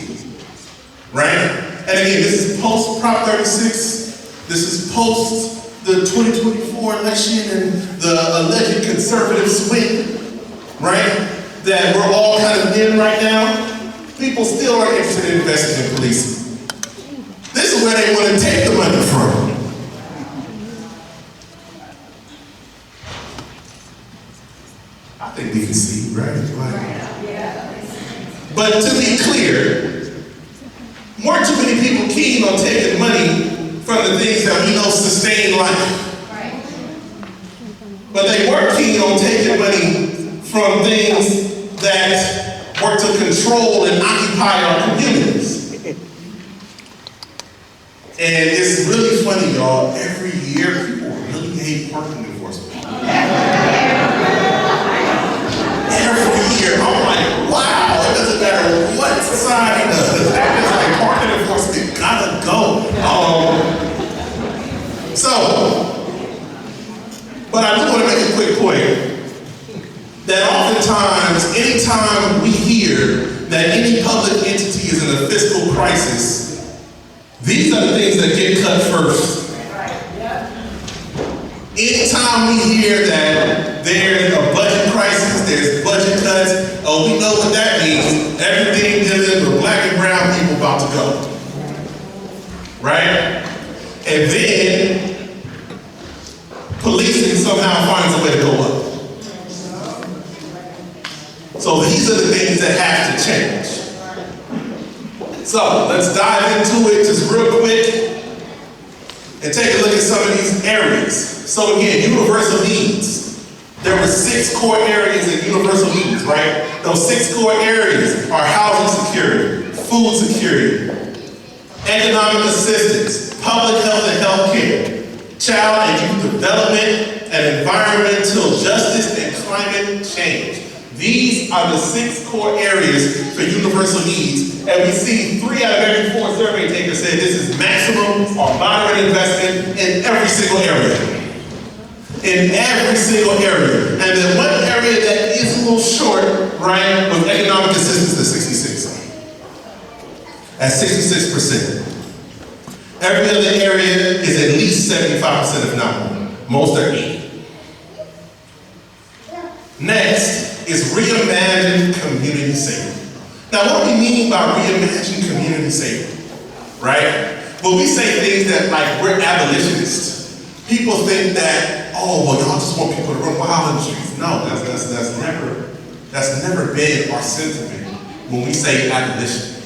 right? And again, this is post Prop 36, this is post the 2024 election and the alleged conservative swing, right? That we're all kind of in right now. People still are interested in investing in policing. This is where they want to take the money from. I think we can see, right? But to be clear, weren't too many people keen on taking money from the things that we know sustain life. But they were keen on taking money from things that work to control and occupy our communities. And it's really funny, y'all. Every year, people really hate parking enforcement. Every year, I'm like, wow, it doesn't matter what society does. That is like parking enforcement gotta go. But I do want to make a quick point that oftentimes, anytime we hear that any public entity is in a fiscal crisis, these are the things that get cut first. Anytime we hear that there's a budget crisis, there's budget cuts, oh, we know what that means. Everything dealing with black and brown people about to go. Right? And then policing somehow finds a way to go up. So these are the things that have to change. So let's dive into it just real quick and take a look at some of these areas. So again, universal needs. There were 6 core areas in universal needs, right? Those 6 core areas are housing security, food security, economic assistance, public health and health care, child and youth development, and environmental justice and climate change. These are the 6 core areas for universal needs, and we see 3 out of every 4 survey takers say this is maximum or moderate investment in every single area. In every single area. And then one area that is a little short, right, was economic assistance at 66. At 66%. Every other area is at least 75%, if not more. Most are 80. Next is reimagined community safety. Now, what do we mean by reimagined community safety, right? Well, we say things that like we're abolitionists. People think that, oh, well, y'all just want people to run wild in the streets. No, that's never been our sentiment when we say abolition.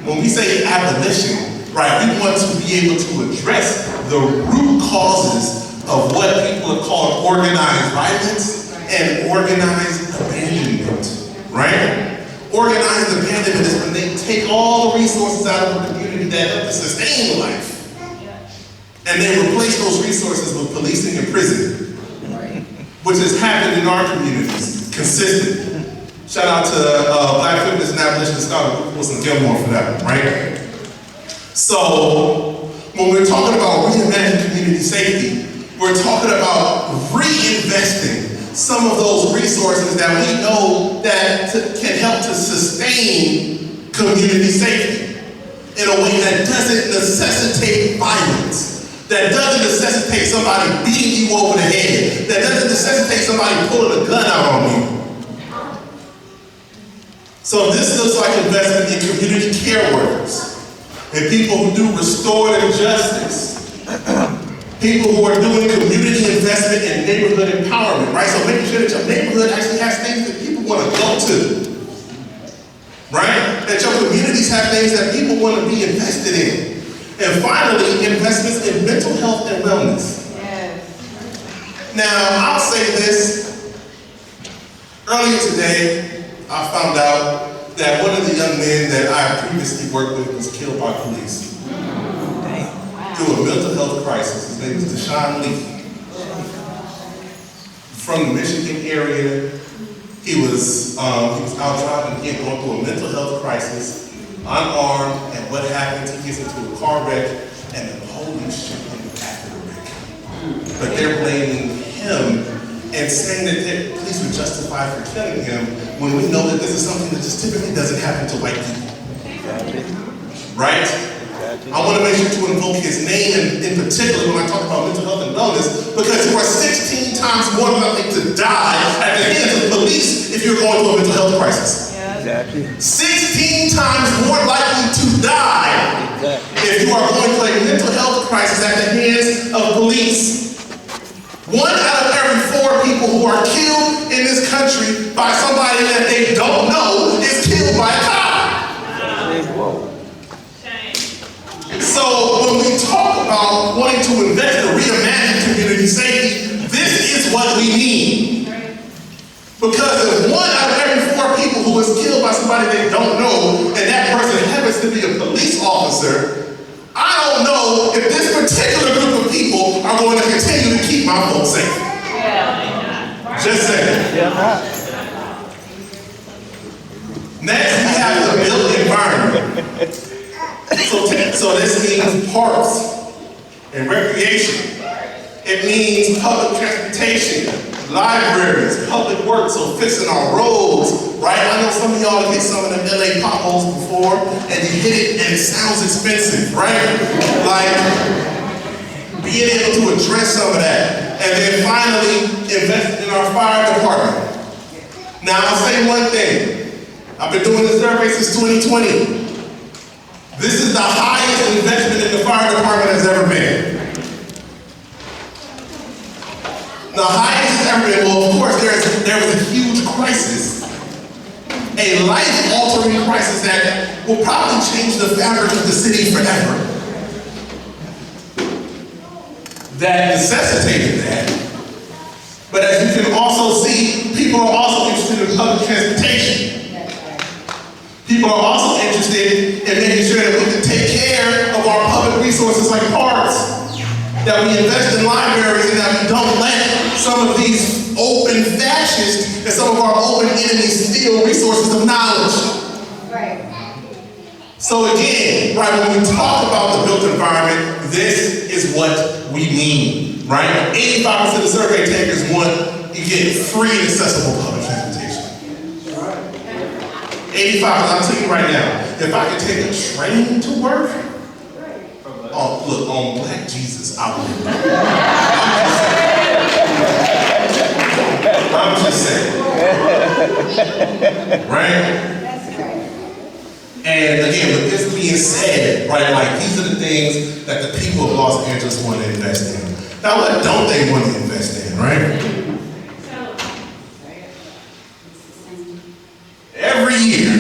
When we say abolition, right, we want to be able to address the root causes of what people have called organized violence and organized abandonment, right? Organized abandonment is when they take all the resources out of a community that help to sustain life, and they replace those resources with policing and prison, which has happened in our communities consistently. Shout out to Black feminist and abolitionist scholar Wilson Gilmore for that one, right? So, when we're talking about reimagining community safety, we're talking about reinvesting some of those resources that we know that can help to sustain community safety in a way that doesn't necessitate violence, that doesn't necessitate somebody beating you over the head, that doesn't necessitate somebody pulling a gun out on you. So this looks like investment in community care workers, and people who do restorative justice, people who are doing community investment in neighborhood empowerment, right? So making sure that your neighborhood actually has things that people want to go to, right? That your communities have things that people want to be invested in. And finally, investments in mental health and wellness. Yes. Now, I'll say this. Earlier today, I found out that one of the young men that I previously worked with was killed by police through a mental health crisis. His name is Deshaun Lee. From the Michigan area, he was out driving, he had gone through a mental health crisis, unarmed, and what happened? He gets into a car wreck, and the police shoot him after the wreck. But they're blaming him and saying that the police were justified for killing him, when we know that this is something that just typically doesn't happen to white people. Right? I want to make sure to invoke his name in particular when I talk about mental health and wellness, because you are 16 times more likely to die at the hands of police if you're going through a mental health crisis. Exactly. 16 times more likely to die if you are going through a mental health crisis at the hands of police. 1 out of every 4 people who are killed in this country by somebody that they don't know is killed by a cop. So when we talk about wanting to invest in reimagine community safety, this is what we need. Because if 1 out of every 4 people who is killed by somebody they don't know, and that person happens to be a police officer, I don't know if this particular group of people are going to continue to keep my folks safe. Just saying. Next, we have the built environment. So this means parks and recreation. It means public transportation, libraries, public works, so fixing our roads, right? I know some of y'all have hit some of them LA potholes before, and you hit it and it sounds expensive, right? Like, being able to address some of that. And then finally, invest in our fire department. Now, I'll say one thing. I've been doing this survey since 2020. This is the highest investment in the fire department has ever been. The highest it's ever been. Well, of course, there was a huge crisis, a life-altering crisis that will probably change the fabric of the city forever. That necessitated that. But as you can also see, people are also interested in public transportation. People are also interested in making sure that we can take care of our public resources like parks, that we invest in libraries, and that we don't let some of these open fascists and some of our open enemies steal resources of knowledge. Right. So again, right, when we talk about the built environment, this is what we mean, right? 85% of survey takers want you get free and accessible public transportation. 85%, I'll tell you right now, if I could take a train to work, oh, look, on Black Jesus, I would. I'm just saying. Right? And again, with this being said, right, like these are the things that the people of Los Angeles want to invest in. Now, what don't they want to invest in, right? Every year,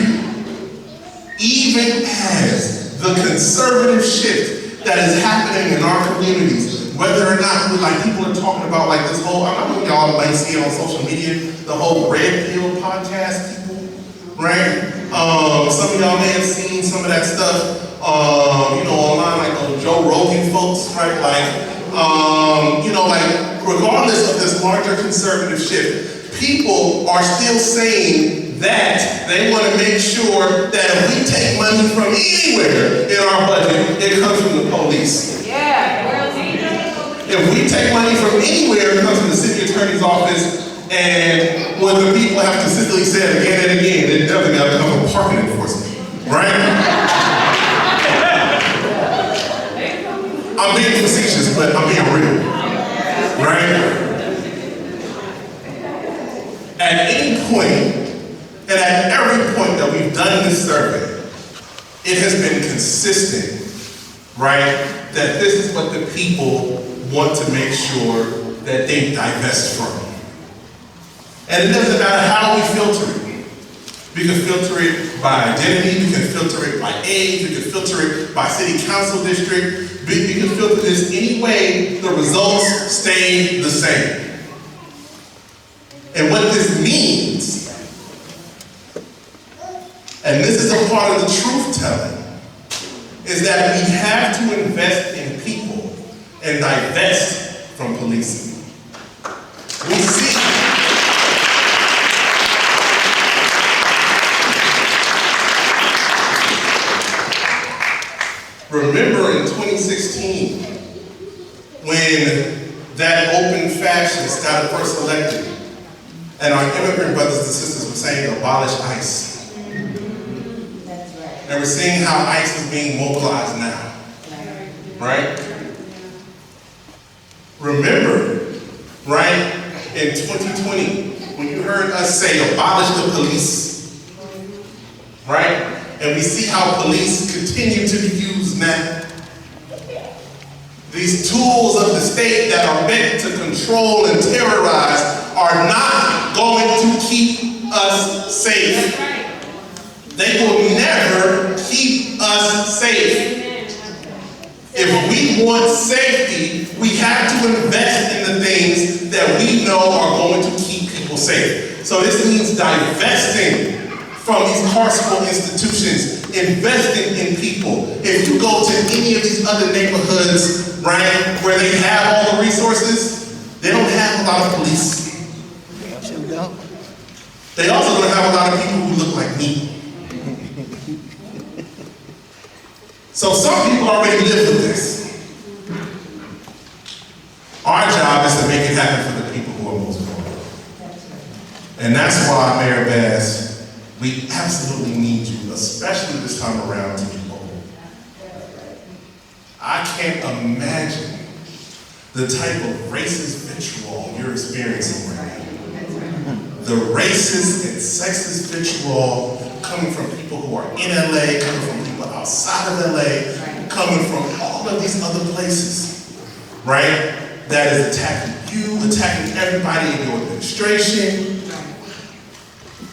whether or not, like, people are talking about, like, this whole, I don't know if y'all might see it on social media, the whole Red Pill podcast, people, right? Some of y'all may have seen some of that stuff, you know, online, like those Joe Rogan folks, right? Like, you know, like, regardless of this larger conservative shift, people are still saying that they want to make sure that if we take money from anywhere in our budget, it comes from the police. If we take money from anywhere, it comes from the city attorney's office, and what the people have consistently said again and again, it definitely got to come from parking enforcement, right? I'm being facetious, but I'm being real, right? At any point, and at every point that we've done this survey, it has been consistent, right, that this is what the people want to make sure that they divest from. And it doesn't matter how we filter it. We can filter it by identity, we can filter it by age, we can filter it by city council district, we can filter this any way, the results stay the same. And what this means, and this is a part of the truth telling, is that we have to invest in people and divest from policing. We see remember in 2016, when that open fascist got first elected, and our immigrant brothers and sisters were saying, abolish ICE. That's right. And we're seeing how ICE is being mobilized now. Right? Remember, right, in 2020, when you heard us say, abolish the police, right? And we see how police continue to be used now. These tools of the state that are meant to control and terrorize are not going to keep us safe. They will never keep us safe. If we want safety, we have to invest in the things that we know are going to keep people safe. So this means divesting from these carceral institutions, investing in people. If you go to any of these other neighborhoods, right, where they have all the resources, they don't have a lot of police. They also don't have a lot of people who look like me. So some people already live with this. Our job is to make it happen for the people who are most vulnerable. And that's why, Mayor Bass, we absolutely need you, especially this time around, to be bold. I can't imagine the type of racist vitriol you're experiencing right now. The racist and sexist vitriol coming from people who are in LA, coming from people outside of LA, coming from all of these other places, right? That is attacking you, attacking everybody in your administration.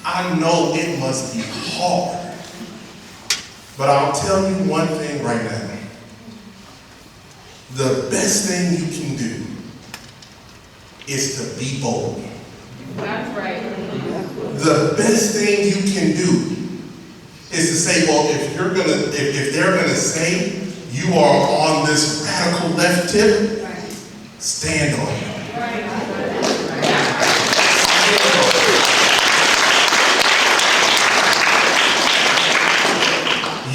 I know it must be hard, but I'll tell you one thing right now. The best thing you can do is to be bold. That's right. The best thing you can do is to say, well, if they're gonna say you are on this radical left tip, stand on it.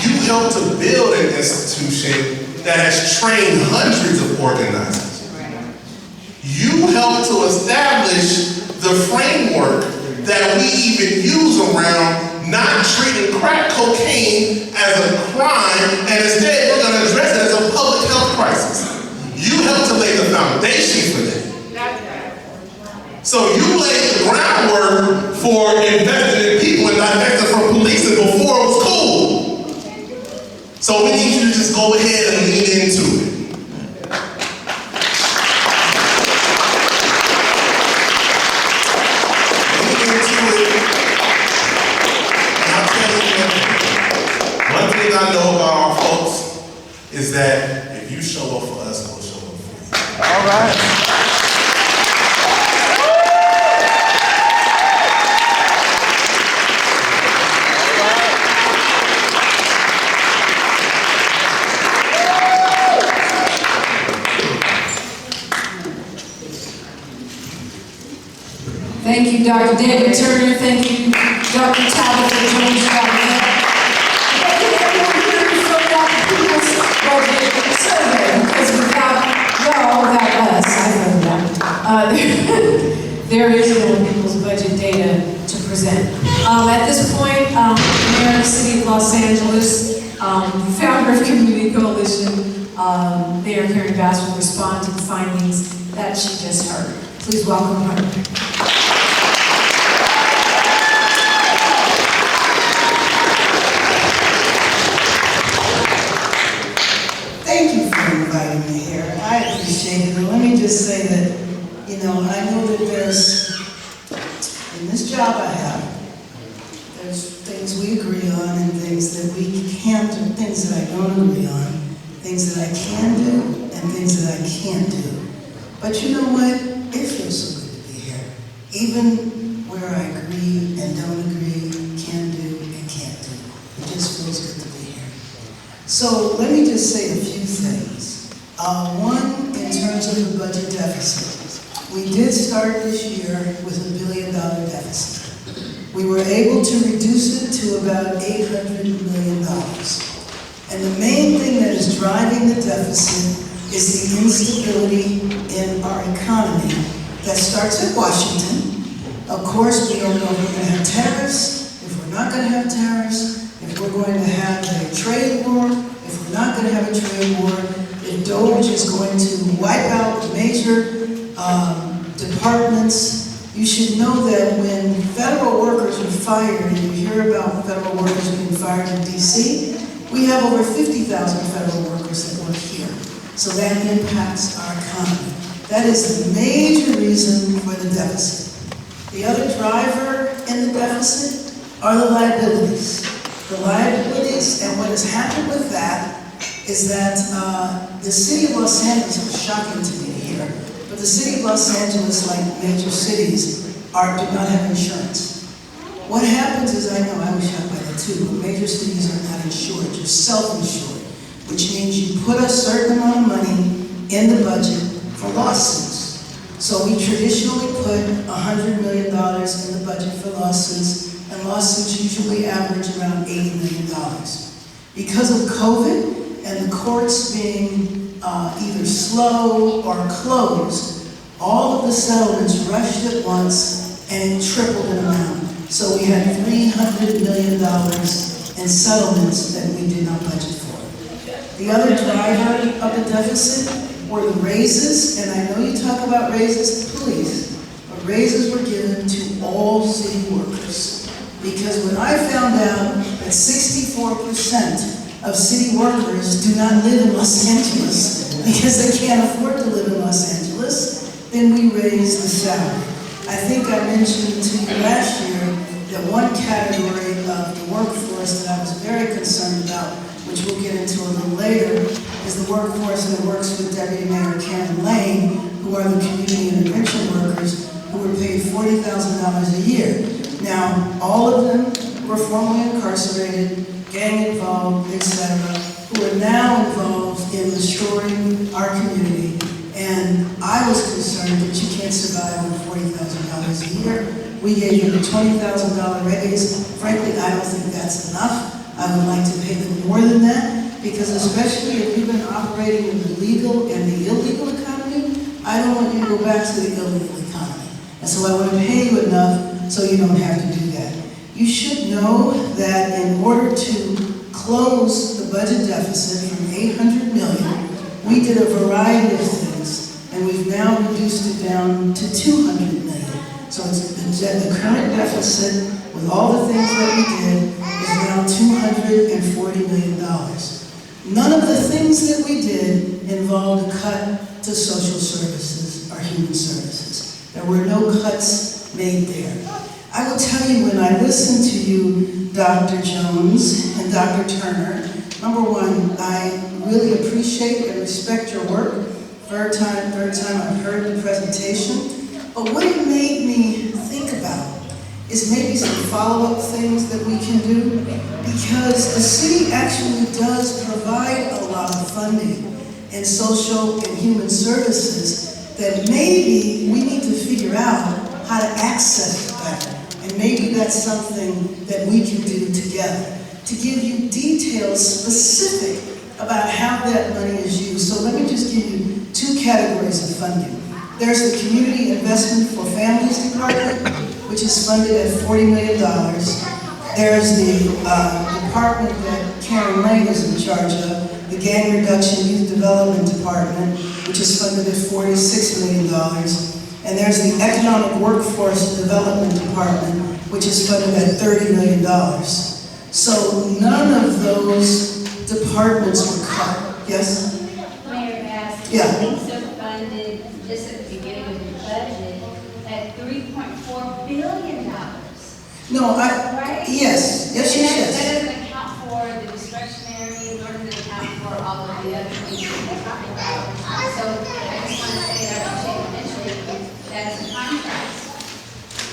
You helped to build an institution that has trained hundreds of organizers. You helped to establish the framework that we even use around not treating crack cocaine as a crime, and instead we're going to address it as a public health crisis. You helped to lay the foundation for that. So you laid the groundwork for investing in people and divesting from policing before it was cool. So we need you to just go ahead and lean into it. I know about our folks is that if you show up for us, we'll show up for you. Thank you, Dr. David Turner. Thank you, Dr. Tabitha Jones. Thank you, everyone here from Dr. People's budget survey, because without y'all, without us, I know that, there is no People's budget data to present. At this point, Mayor of the City of Los Angeles, founder of Community Coalition, Mayor Karen Bass will respond to the findings that she just heard. Please welcome her. Thank you for inviting me here. I appreciate it. And let me just say that, I know that there's, in this job I have, there's things we agree on and things that we can't do, things that I don't agree on, things that I can do and things that I can't do. But you know what? It feels so good to be here. Even where I agree and don't agree, can do and can't do. It just feels good to be here. So let me just say a few things. One, in terms of the budget deficit. We did start this year with $1 billion deficit. We were able to reduce it to about $800 million. And the main thing that is driving the deficit is the instability in our economy that starts at Washington. Of course, we don't know if we're going to have tariffs, if we're not going to have tariffs, if we're going to have a trade war, if we're not going to have a trade war, if DOGE is going to wipe out major departments. You should know that when federal workers are fired, and you hear about federal workers being fired in DC, we have over 50,000 federal workers that work here. So that impacts our economy. That is the major reason for the deficit. The other driver in the deficit are the liabilities. The liabilities, and what has happened with that is that the city of Los Angeles, it was shocking to me to hear, but the city of Los Angeles, like major cities, do not have insurance. What happens is, I know I was shocked by that too, but major cities are not insured, you're self-insured, which means you put a certain amount of money in the budget for lawsuits. So we traditionally put $100 million in the budget for lawsuits, and lawsuits usually average around $80 million. Because of COVID and the courts being either slow or closed, all of the settlements rushed at once and it tripled in amount. So we had $300 million in settlements that we did not budget for. The other driver of the deficit were the raises, and I know you talk about raises, please, but raises were given to all city workers. Because when I found out that 64% of city workers do not live in Los Angeles because they can't afford to live in Los Angeles, then we raised the salary. I think I mentioned to you last year that one category of the workforce that I was very concerned about, which we'll get into a little later, is the workforce that works with Deputy Mayor Karen Lane, who are the community intervention workers who were paid $40,000 a year. Now, all of them were formerly incarcerated, gang involved, etc., who are now involved in restoring our community. And I was concerned that you can't survive on $40,000 a year. We gave you a $20,000 raise. Frankly, I don't think that's enough. I would like to pay them more than that, because especially if you've been operating in the legal and the illegal economy, I don't want you to go back to the illegal economy. And so I want to pay you enough so you don't have to do that. You should know that in order to close the budget deficit from $800 million, we did a variety of things, and we've now reduced it down to $200 million. So the current deficit, with all the things that we did, is now $240 million. None of the things that we did involved a cut to social services or human services. There were no cuts made there. I will tell you, when I listen to you, Dr. Jones and Dr. Turner, number one, I really appreciate and respect your work. third time I've heard the presentation. But what it made me think about is maybe some follow-up things that we can do, because the city actually does provide a lot of funding in social and human services that maybe we need to figure out how to access it better. And maybe that's something that we can do together to give you details specific about how that money is used. So let me just give you two categories of funding. There's the Community Investment for Families Department, which is funded at $40 million. There's the department that Karen Lane is in charge of, the Gang Reduction Youth Development Department, which is funded at $46 million. And there's the Economic Workforce Development Department, which is funded at $30 million. So none of those departments were cut. Yes? Mayor Bass, Yeah. police are funded just at the beginning of the budget at $3.4 billion. No, Right? yes, you And said. that doesn't account for the discretionary, nor does it account for all of the other things that we're talking about. So I just want to say that I appreciate you mentioning that as a contrast.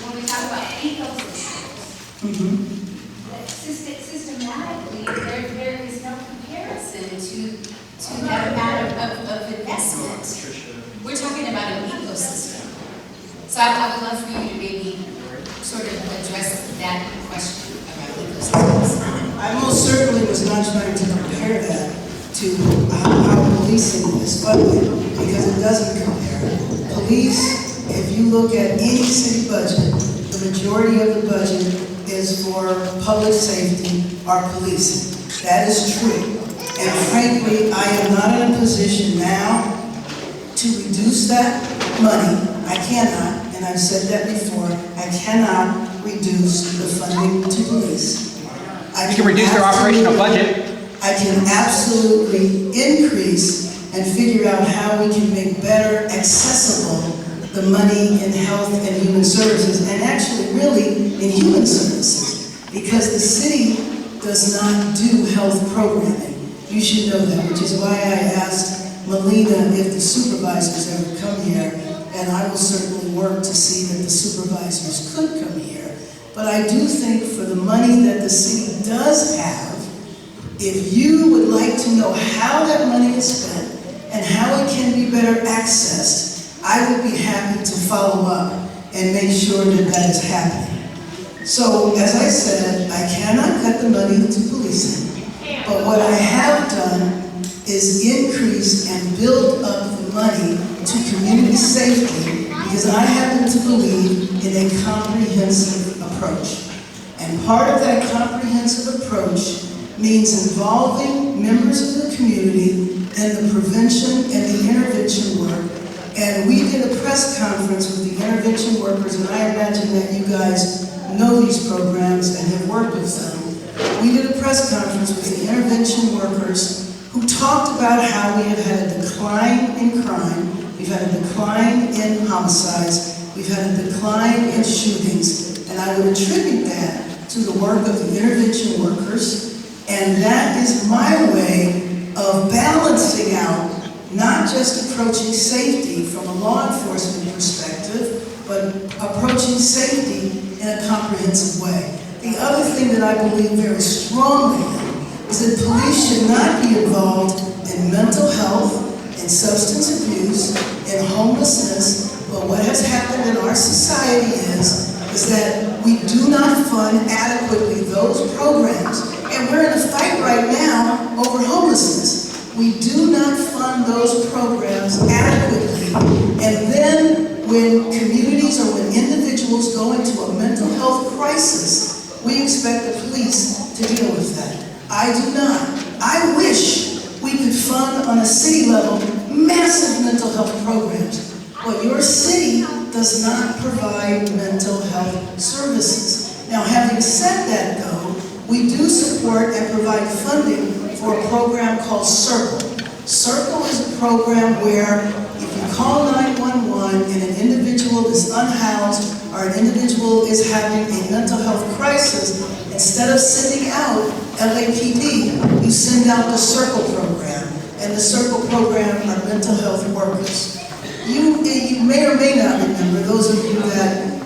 When we talk about ecosystems, Systematically, there is no comparison to that amount of investment. We're talking about an ecosystem. So I would love for you to maybe sort of address that question about ecosystems. I most certainly was not trying to compare that to how policing is funded, because it doesn't compare. Police, if you look at any city budget, the majority of the budget is for public safety or policing. That is true. And frankly, I am not in a position now to reduce that money. I cannot, and I've said that before, I cannot reduce the funding to police. You can reduce their operational budget. I can absolutely increase and figure out how we can make better accessible the money in health and human services, and actually really in human services, because the city does not do health programming. You should know that, which is why I asked Melina if the supervisors ever come here, and I will certainly work to see that the supervisors could come here. But I do think for the money that the city does have, if you would like to know how that money is spent and how it can be better accessed, I would be happy to follow up and make sure that that is happening. So, as I said, I cannot cut the money to policing, but what I have done is increase and build up the money to community safety, because I happen to believe in a comprehensive approach. And part of that comprehensive approach means involving members of the community in the prevention and the intervention work. And we did a press conference with the intervention workers, and I imagine that you guys know these programs and have worked with them. We did a press conference with the intervention workers who talked about how we have had a decline in crime, we've had a decline in homicides, we've had a decline in shootings, and I would attribute that to the work of the intervention workers, and that is my way of balancing out not just approaching safety from a law enforcement perspective, but approaching safety in a comprehensive way. The other thing that I believe very strongly in is that police should not be involved in mental health, in substance abuse, in homelessness, but what has happened in our society is that we do not fund adequately those programs, and we're in a fight right now over homelessness. We do not fund those programs adequately, and then when communities or when individuals go into a mental health crisis, we expect the police to deal with that. I do not. I wish we could fund on a city level massive mental health programs, but your city does not provide mental health services. Now, having said that though, we do support and provide funding for a program called Circle. Circle is a program where if you call 911 and an individual is unhoused or an individual is having a mental health crisis, instead of sending out LAPD, you send out the Circle program. and the Circle program are mental health workers. You may or may not remember, those of you that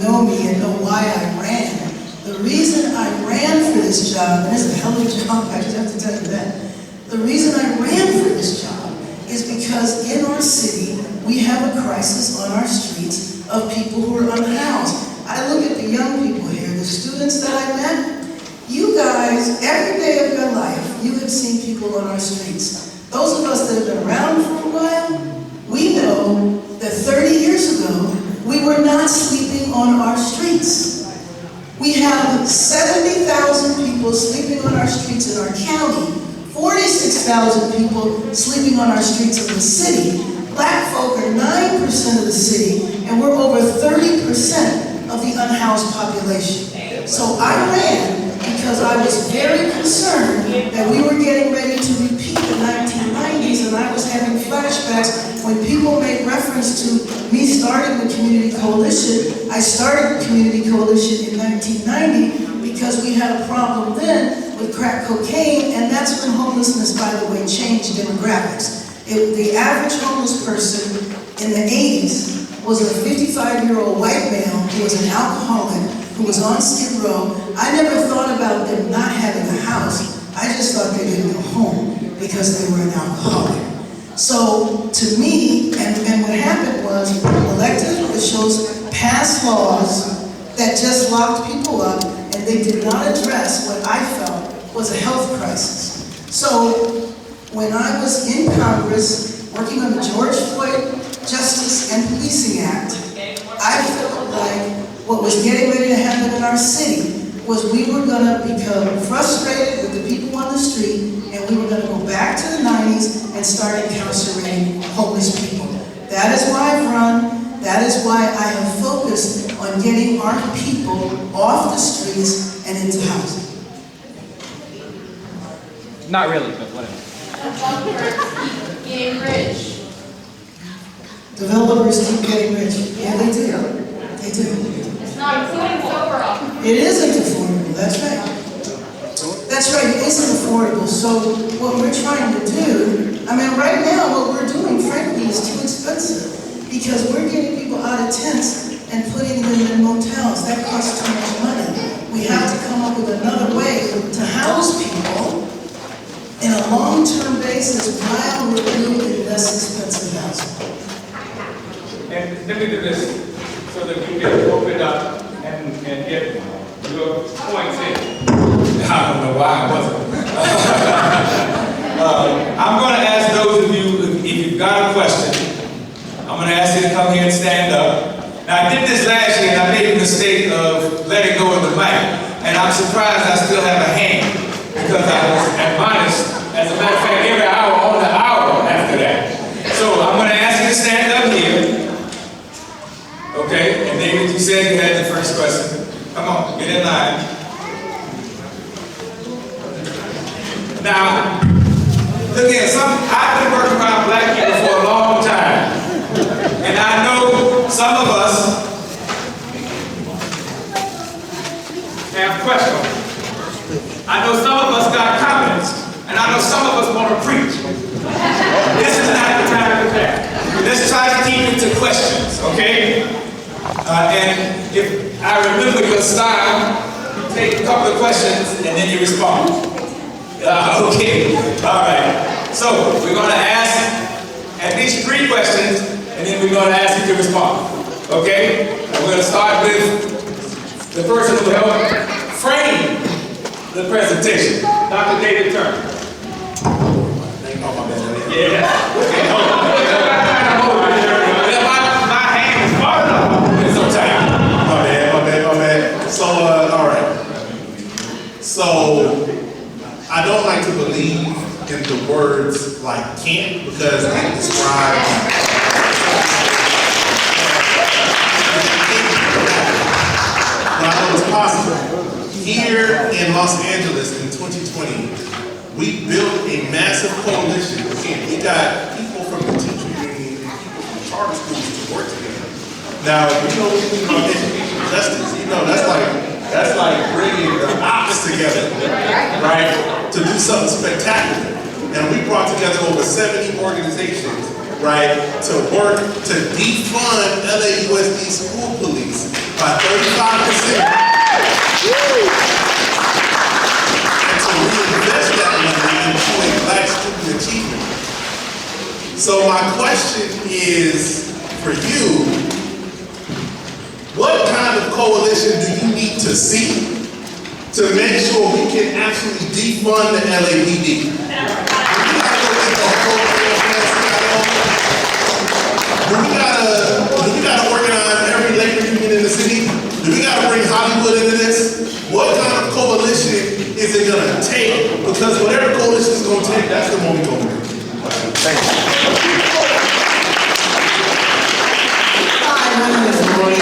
know me and know why I ran. The reason I ran for this job, and it's a hell of a job, I just have to tell you that. The reason I ran for this job is because in our city, we have a crisis on our streets of people who are unhoused. I look at the young people here, the students that I met. You guys, every day of your life, you have seen people on our streets. Those of us that have been around for a while, we know that 30 years ago, we were not sleeping on our streets. We have 70,000 people sleeping on our streets in our county, 46,000 people sleeping on our streets in the city. Black folk are 9% of the city, and we're over 30% of the unhoused population. So I ran because I was very concerned that we were getting ready to repeat the 1990s, and I was having flashbacks when people made reference to me starting the Community Coalition. I started the Community Coalition in 1990 because we had a problem then with crack cocaine, and that's when homelessness, by the way, changed demographics. The average homeless person in the 80s was a 55-year-old white male who was an alcoholic, who was on Skid Row. I never thought about them not having a house. I just thought they didn't go home because they were an alcoholic. So to me, and what happened was elected officials passed laws that just locked people up, and they did not address what I felt was a health crisis. So when I was in Congress working on the George Floyd Justice and Policing Act, I felt like what was getting ready to happen in our city was we were going to become frustrated with the people on the street, and we were going to go back to the 90s and start incarcerating homeless people. That is why I've run. That is why I have focused on getting our people off the streets and into housing. Not really, but whatever. Developers keep getting rich. Developers keep getting rich. Yeah, they do. They do. It's not affordable. It isn't affordable, that's right. That's right, it isn't affordable. So what we're trying to do, I mean, right now what we're doing, frankly, is too expensive because we're getting people out of tents and putting them in motels. That costs too much money. We have to come up with another way to house people in a long-term basis while we're building less expensive housing. And let me do this so that we can open up and get your points in. I don't know why I wasn't. I'm going to ask those of you, if you've got a question, I'm going to ask you to come here and stand up. Now, I did this last year and I made the mistake of letting go of the mic. And I'm surprised I still have a hand because I was admonished, as a matter of fact, every hour on the hour after that. So I'm going to ask you to stand up here. Okay, and David, you said you had the first question. Come on, get in line. Now, look here, I've been working around black people for a long time. And I know some of us have questions. I know some of us got comments. And I know some of us want to preach. This is not the time for that. Let's try to keep it to questions, okay? And if I remember your style, you take a couple of questions and then you respond. Okay, all right. So we're going to ask at least 3 questions and then we're going to ask you to respond. Okay? And we're going to start with the person who helped frame the presentation, Dr. David Turner. Yeah. Okay, hold on. My hand is far enough. It's so tight. My bad. So, all right. So, I don't like to believe in the words like can't because they describe but I know it's possible. Here in Los Angeles in 2020, we built a massive coalition. Again, we got people from the teacher union and people from charter schools to work together. Now, if you know anything about education justice, you know that's like bringing the ops together, right, to do something spectacular. and we brought together over 70 organizations, right, to work to defund LAUSD school police by 35%. And to reinvest that money in Black student achievement. So my question is for you, what kind of coalition do you need to see to make sure we can actually defund the LAPD? Do we gotta organize every labor union in the city? Do we gotta bring Hollywood into this? What kind of coalition is it gonna take? Because whatever coalition is gonna take, that's the one we're gonna do. Thank you. Hi, my name is Roy,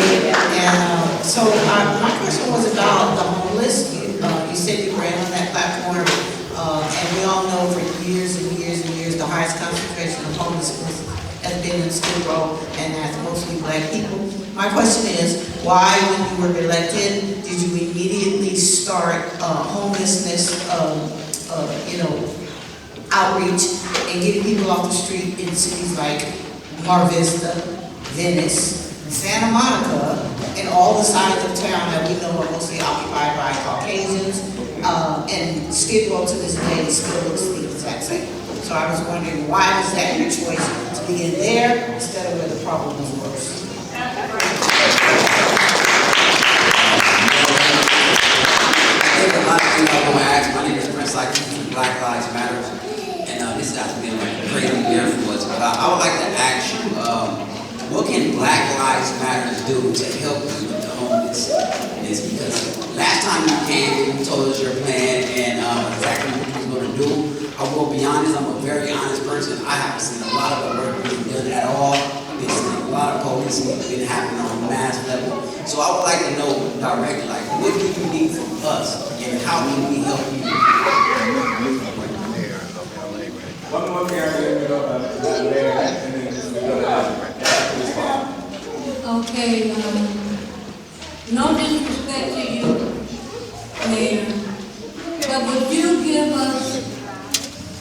and so my question was about the homeless. You said you ran on that platform, and we all know for years and years and years the highest concentration of homelessness has been in Skid Row, and that's mostly Black people. My question is, why, when you were elected, did you immediately start homelessness, outreach and getting people off the street in cities like Mar Vista, Venice, Santa Monica, and all the sides of town that we know are mostly occupied by Caucasians, and Skid Row to this day still looks the exact same. So I was wondering, why was that your choice to begin there instead of where the problem was worse? I think a lot of things I'm going to ask. My name is Prince Like from Black Lives Matter, and this has been like a crazy year for us. But I would like to ask you, what can Black Lives Matter do to help you with the homeless? It's because last time you came, you told us your plan and exactly what you were going to do. I will be honest, I'm a very honest person. I haven't seen a lot of the work being done at all. Been seeing a lot of police been happening on a mass level. So I would like to know directly, like, what do you need from us and how can we help you? Okay, no disrespect to you, Mayor, but would you give us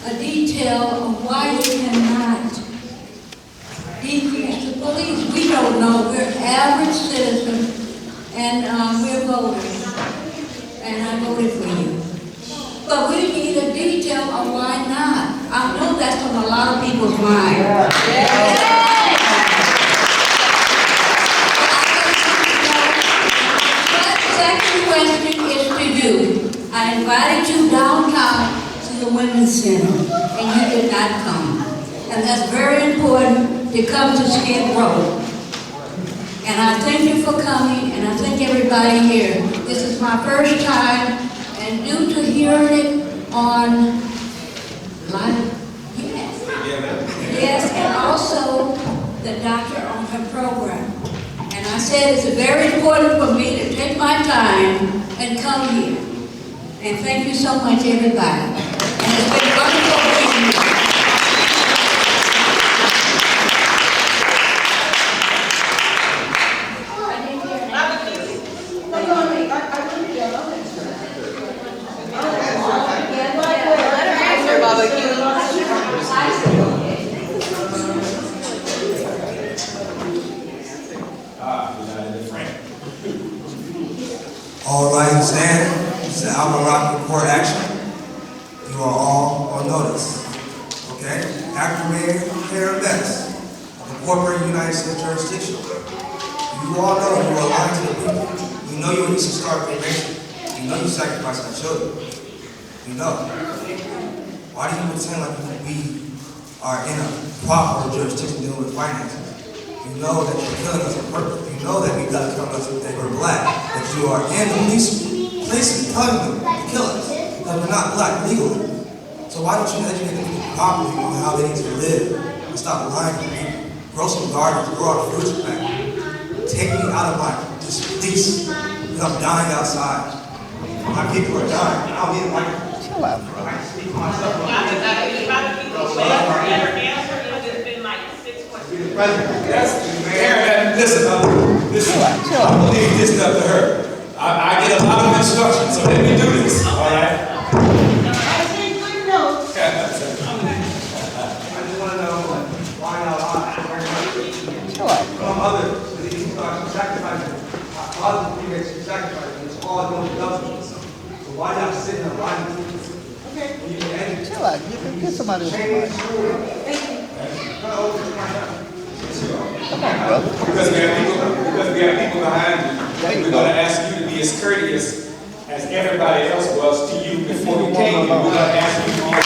a detail of why you cannot decrease the police? We don't know. We're average citizens, and we're voters, and I voted for you. But we need a detail of why not. I know that's on a lot of people's mind. Second question is to you. I invited you downtown to the Women's Center, and you did not come. And that's very important to come to Skid Row. And I thank you for coming, and I thank everybody here. This is my first time, and due to hearing it on live, yes, and also the doctor on her program. And I said it's very important for me to take my time and come here. And thank you so much, everybody. And it's been wonderful being here. All rise and stand. It's the Alma Rock Report Action. You are all on notice. Okay? After Mayor Best, the corporate United States jurisdiction. You all know you are lying to the people. You know you need to start a nation. You know you sacrificed our children. You know. Why do you pretend like we are in a proper jurisdiction dealing with finances? You know that you're killing us on purpose. You know that we got to kill us if they were black. That you are in the police places telling them to kill us because we're not black legally. So why don't you educate the people properly on how they need to live and stop lying to people? Grow some gardens, grow out fruits back. Take me out of my lease because I'm dying outside. My people are dying. I'll be like, chill out, bro. I speak for myself. Listen, I'm gonna leave this up to her. I get a lot of instructions, so let me do this, all right? others, that you start sacrificing, positive things that you sacrifice, it's all going to government. So why not sit in a line? Okay. You can edit. Chill out. You can get somebody with somebody. Come on, brother. Because we have people behind you. We're going to ask you to be as courteous as everybody else was to you before you came here. We're going to ask you to be as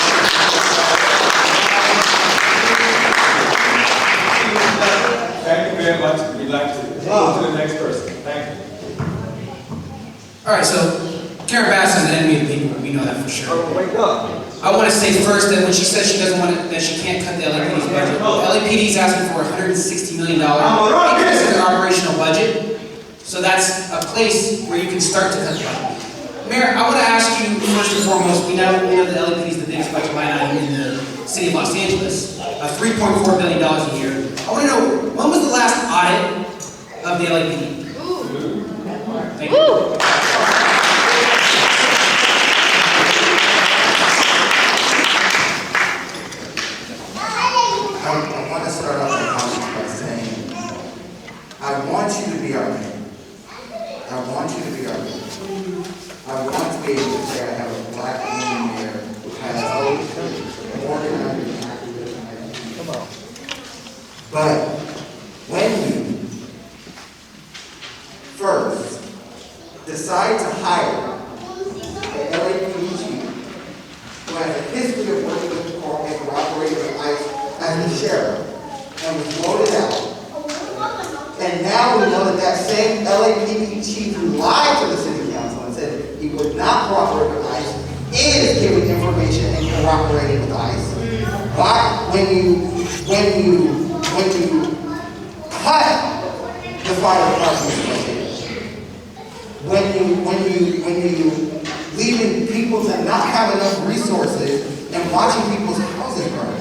Thank you very much. We'd like to go to the next person. Thank you. All right, so Karen Bass is an enemy of the people. We know that for sure. Wake up. I want to say first that when she says she doesn't want to, that she can't cut the LAPD's budget, LAPD is asking for $160 million increase in their operational budget. So that's a place where you can start to cut the budget. Mayor, I want to ask you first and foremost, we know the LAPD is the biggest budget line item in the city of Los Angeles, $3.4 billion a year. I want to know, when was the last audit of the LAPD? Thank you. I want to start off my comments by saying, I want you to be our mayor. I want you to be our mayor. I want to be able to say I have a black woman mayor who has organized and activism. Come on. But when you first decide to hire the LAPD chief who has a history of working with the court and cooperating with ICE as the sheriff and was voted out. And now we know that that same LAPD chief who lied to the city council and said he would not cooperate with ICE is giving information and cooperating with ICE. Why? When you cut the fire department, when you leaving people to not have enough resources and watching people's houses burn.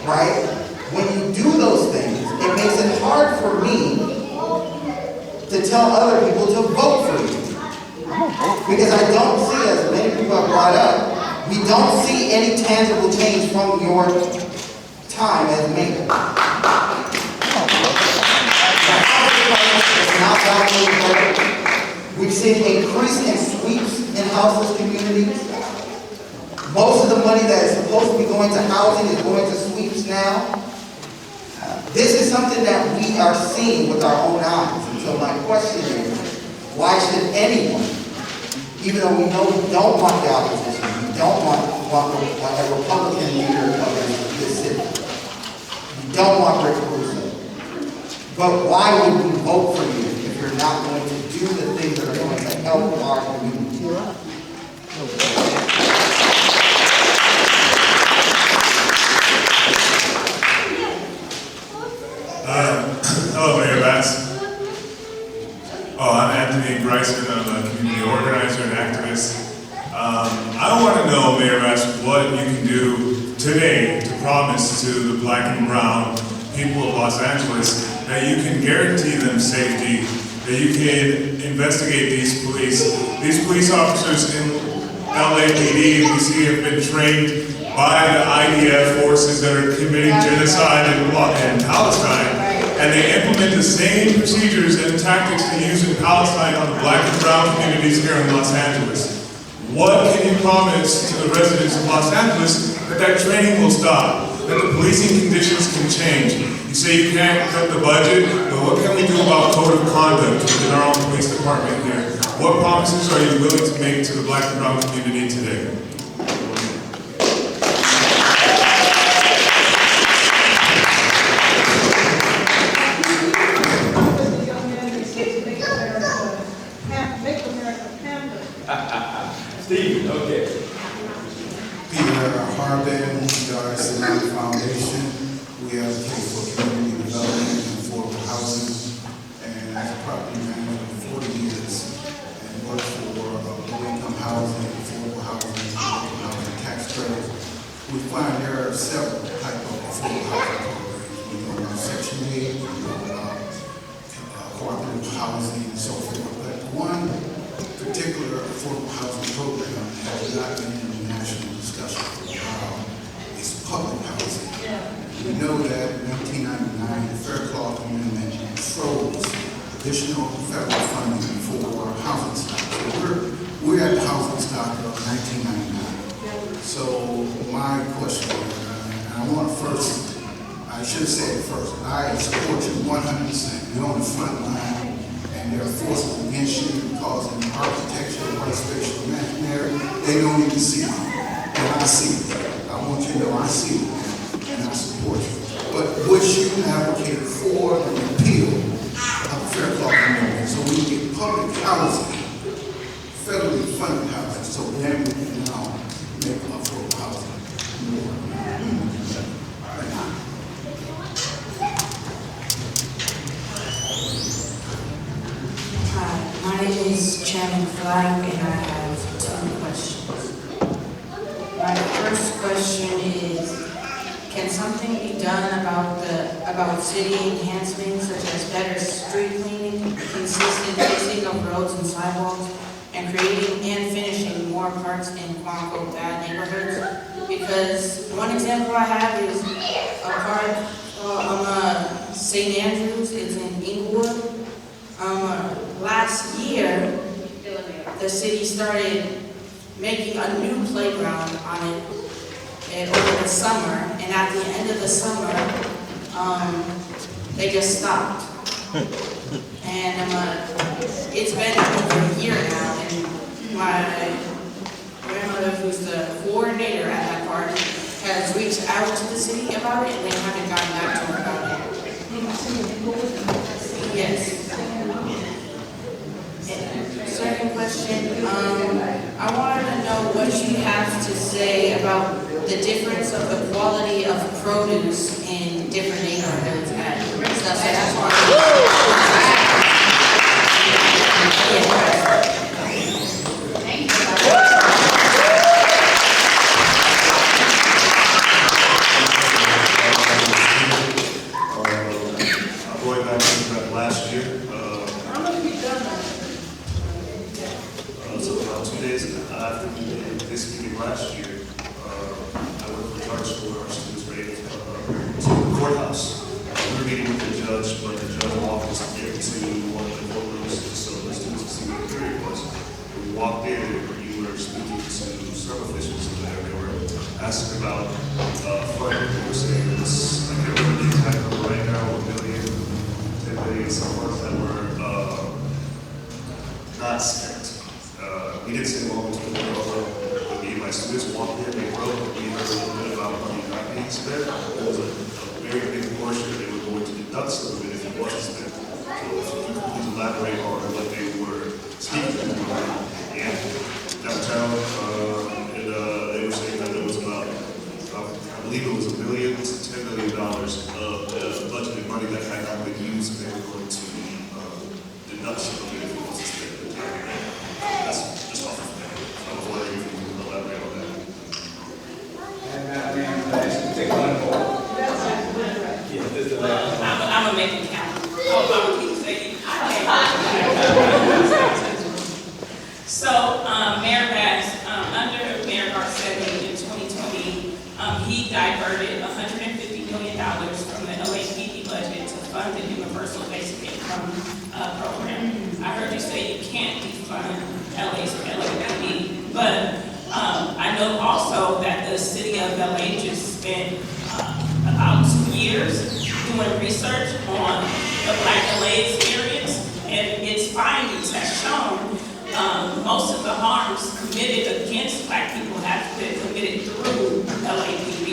Right? When you do those things, it makes it hard for me to tell other people to vote for you. Because I don't see, as many people have brought up, we don't see any tangible change from your time as mayor. We've seen an increase in sweeps in houseless communities. Most of the money that is supposed to be going to housing is going to sweeps now. This is something that we are seeing with our own eyes. And so my question is, why should anyone, even though we know we don't want the opposition, we don't want a Republican leader of this city, we don't want Rick Caruso, but why would we vote for you if you're not going to do the things that are going to help our community? Hello, Mayor Bass. I'm Anthony Bryson. I'm a community organizer and activist. I want to know, Mayor Bass, what you can do today to promise to the black and brown people of Los Angeles that you can guarantee them safety, that you can investigate these police. These police officers in LAPD, we see, have been trained by the IDF forces that are committing genocide in Palestine, and they implement the same procedures and tactics they use in Palestine on the black and brown communities here in Los Angeles. What can you promise to the residents of Los Angeles that that training will stop, that the policing conditions can change? You say you can't cut the budget, but what can we do about code of conduct within our own police department here? What promises are you willing to make to the black and brown community today? Steve, okay. Peter Harbin, Doris Foundation. We have a case for community development and affordable housing. And as a property manager for 40 years, and worked for low-income housing, affordable housing tax credits, we find there are several types of affordable housing programs. We know about Section 8, we know about cooperative housing and so forth. But one particular affordable housing program has not been in the national discussion for a while. It's public housing. We know that in 1999, the Fair Cloth Amendment froze additional federal funding for housing stock. So we're at the housing stock of 1999. So my question, and I want to first, I should have said it first, I support you 100%. You're on the front line, and there are forces against you causing architecture, white spatial imaginary. They don't even see it, and I see it. I want you to know I see it, and I support you. But what you advocated for the repeal of the Fair Cloth Amendment, so we can get public housing, federally funded housing, so then we can now make affordable housing more. Hi, my name is Chairman Flag, and I have 2 questions. My first question is, can something be done about city enhancements such as better street cleaning, consistent fixing of roads and sidewalks, and creating and finishing more parks in quote-unquote bad neighborhoods? Because one example I have is a park on St. Andrews. It's in Inglewood. Last year, the city started making a new playground on it over the summer, and at the end of the summer, they just stopped. And it's been over a year now, and my grandmother, who's the coordinator at that park, has reached out to the city about it, and they haven't gotten back to her about it. Yes. Second question, I wanted to know what you have to say about the difference of the quality of produce in different neighborhoods at stuff like Going back to that last year, so about 2 days after we did this meeting last year, I went for charge school, our students were able to the courthouse. We were meeting with the judge, but the judge walked us into one of the courtrooms so the students could see what the hearing was. We walked in, and you were speaking to some officials in there. They were asking about funding. They were saying this, I can't remember the exact number right now, 1 million, 10 million, some funds that were not spent. We didn't say long to the world, but me and my students walked in, they wrote, we heard a little bit about money not being spent. It was a very big portion that they were going to deduct some of it if it wasn't spent. So if you could please elaborate on what they were speaking to. And downtown, they were saying that there was about, I believe it was $1 million to $10 million of budgeted money that had not been used, and they were going to deduct some of it if it wasn't spent. That's just off of that. I was wondering if you could elaborate on that. I'm a making count. I'm keep saying. So, Mayor Bass, under Mayor Garcetti in 2020, he diverted $150 million from the LAPD budget to fund the Universal Basic Income program. I heard you say you can't defund LAPD, but I know also that the city of LA just spent about 2 years doing research on the Black LA experience, and its findings have shown most of the harms committed against Black people have been committed through LAPD,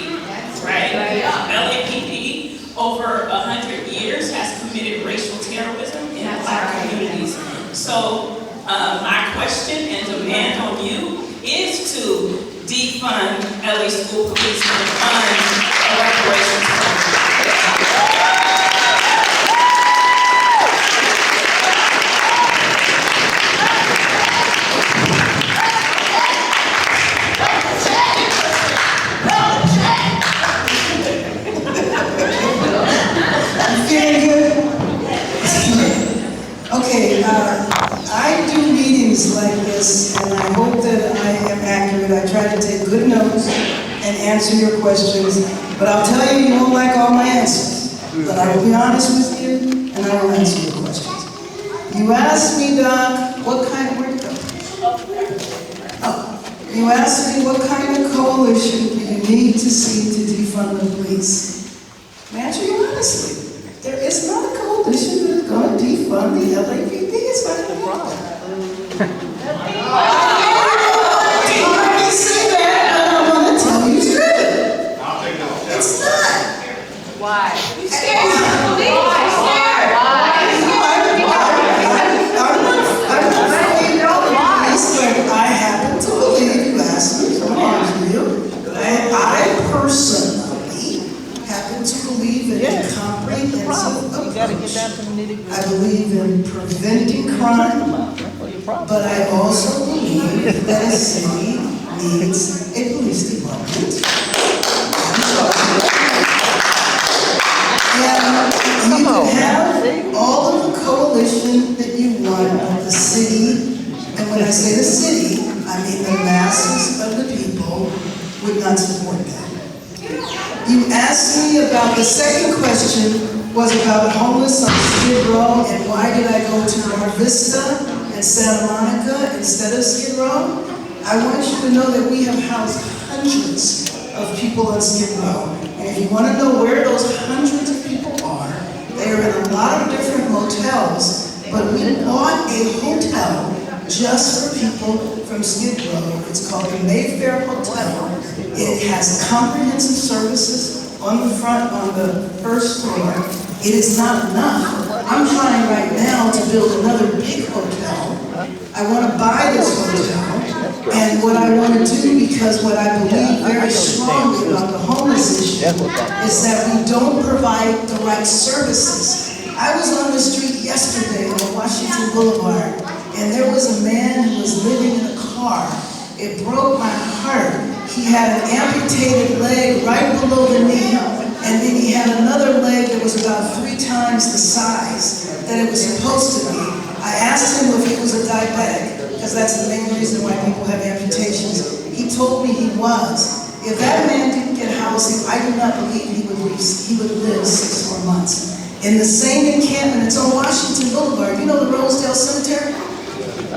right? LAPD over 100 years has committed racial terrorism in Black communities. So my question and demand on you is to defund LA school police and fund a reparations program. Feeling good? Okay, I do meetings like this, and I hope that I am accurate. I try to take good notes and answer your questions. But I'll tell you, you won't like all my answers. But I will be honest with you, and I will answer your questions. You asked me, Doc, what kind of, where'd it go? Oh, you asked me what kind of coalition do you need to see to defund the police? I answer you honestly. There is not a coalition that is going to defund the LAPD. It's not going to happen. I say that, and I want to tell you straight. It's not. Why? I'm not saying no, but I happen to believe, you asked me, so I'm answering you. I personally happen to believe in comprehensive approach. I believe in preventing crime, but I also believe that a city needs a police department. And you can have all of the coalition that you want of the city, and when I say the city, I mean the masses of the people would not support that. You asked me about, the second question was about homeless on Skid Row and why did I go to Mar Vista and Santa Monica instead of Skid Row. I want you to know that we have housed hundreds of people on Skid Row. And if you want to know where those hundreds of people are, they are in a lot of different motels, but we bought a hotel just for people from Skid Row. It's called the Mayfair Hotel. It has comprehensive services on the front, on the first floor. It is not enough. I'm trying right now to build another big hotel. I want to buy this hotel. And what I want to do, because what I believe very strongly about the homeless issue is that we don't provide the right services. I was on the street yesterday on Washington Boulevard, and there was a man who was living in a car. It broke my heart. He had an amputated leg right below the knee, and then he had another leg that was about 3 times the size that it was supposed to be. I asked him if he was a diabetic, because that's the main reason why people have amputations. He told me he was. If that man didn't get housing, I do not believe he would live 6 more months. In the same encampment, it's on Washington Boulevard. You know the Rosedale Cemetery?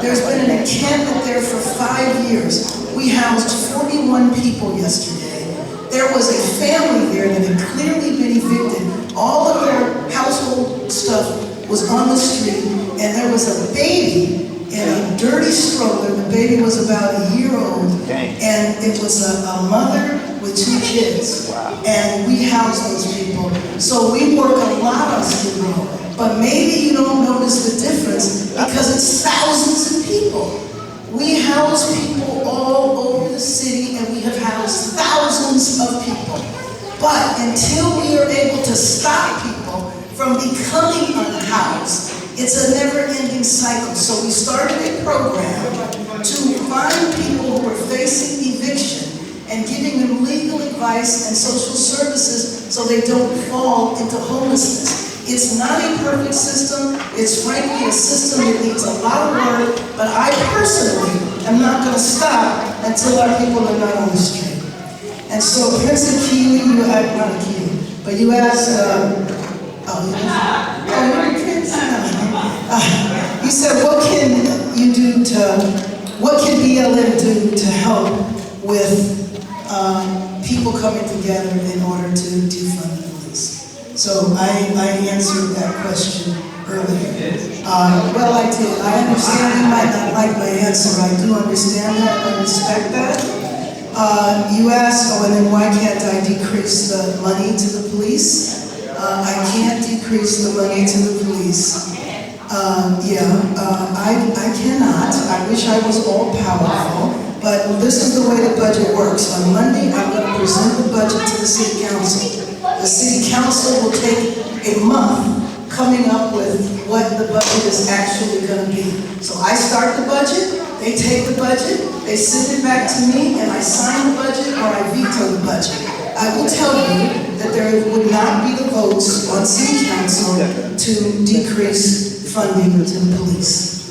There's been an encampment there for 5 years. We housed 41 people yesterday. There was a family there that had clearly been evicted. All of their household stuff was on the street, and there was a baby in a dirty stroller. The baby was about a year old, and it was a mother with 2 kids. And we housed those people. So we work a lot on Skid Row. But maybe you don't notice the difference because it's thousands of people. We house people all over the city, and we have housed thousands of people. But until we are able to stop people from becoming unhoused, it's a never-ending cycle. So we started a program to find people who are facing eviction and giving them legal advice and social services so they don't fall into homelessness. It's not a perfect system. It's frankly a system that needs a lot of work, but I personally am not going to stop until our people are not on the street. And so Prince of Keeley, you had, not a Keeley, but you asked, you said, what can you do what can BLM do to help with people coming together in order to defund the police? So I answered that question earlier. Well, I did. I understand you might not like my answer. I do understand that. I respect that. You asked, and then why can't I decrease the money to the police? I can't decrease the money to the police. I cannot. I wish I was all powerful, but this is the way the budget works. On Monday, I'm going to present the budget to the City Council. The City Council will take a month coming up with what the budget is actually going to be. So I start the budget, they take the budget, they send it back to me, and I sign the budget or I veto the budget. I will tell you that there would not be the votes on City Council to decrease funding to the police.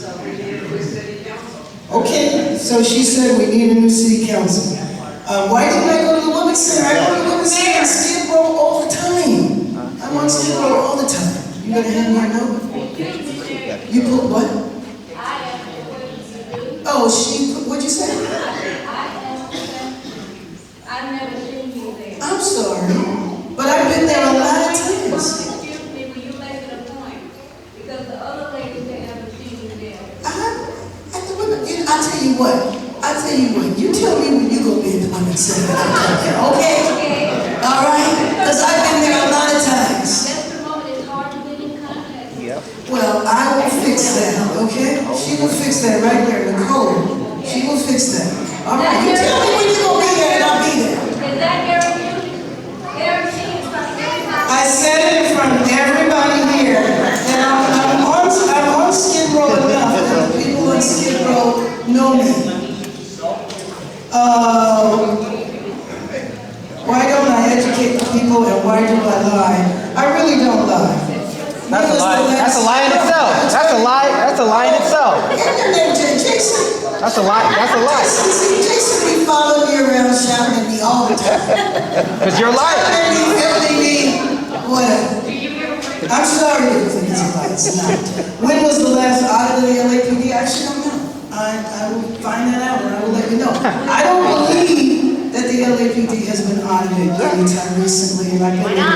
Okay, so she said we need a new City Council. Why didn't I go to the Women's Center? I go to the Women's Center on Skid Row all the time. I'm on Skid Row all the time. You gonna hand me a note? You put what? Oh, she put, what'd you say? I've never seen you there. I'm sorry, but I've been there a lot of times. Excuse me, will you make it a point? Because the other ladies, they haven't seen you there. I'll tell you what. You tell me when you gonna be at the Women's Center. Okay? All right? Because I've been there a lot of times. Well, I will fix that, okay? She will fix that right there, Nicole. She will fix that. All right, you tell me when you're going to be there and I'll be there. Is that guaranteed? I said it in front of everybody here. And I'm on Skid Row enough that the people on Skid Row know me. Why don't I educate the people and why do I lie? I really don't lie. That's a lie. That's a lie in itself. That's a lie. That's a lie in itself. And your name, Jason. That's a lie. That's a lie. Jason be following me around, shouting at me all the time. Because you're a liar. Shouting me, whatever. I'm sorry if you think it's a lie. It's not. When was the last audit of the LAPD? I actually don't know. I will find that out and I will let you know. I don't believe that the LAPD has been audited anytime recently, and I've been there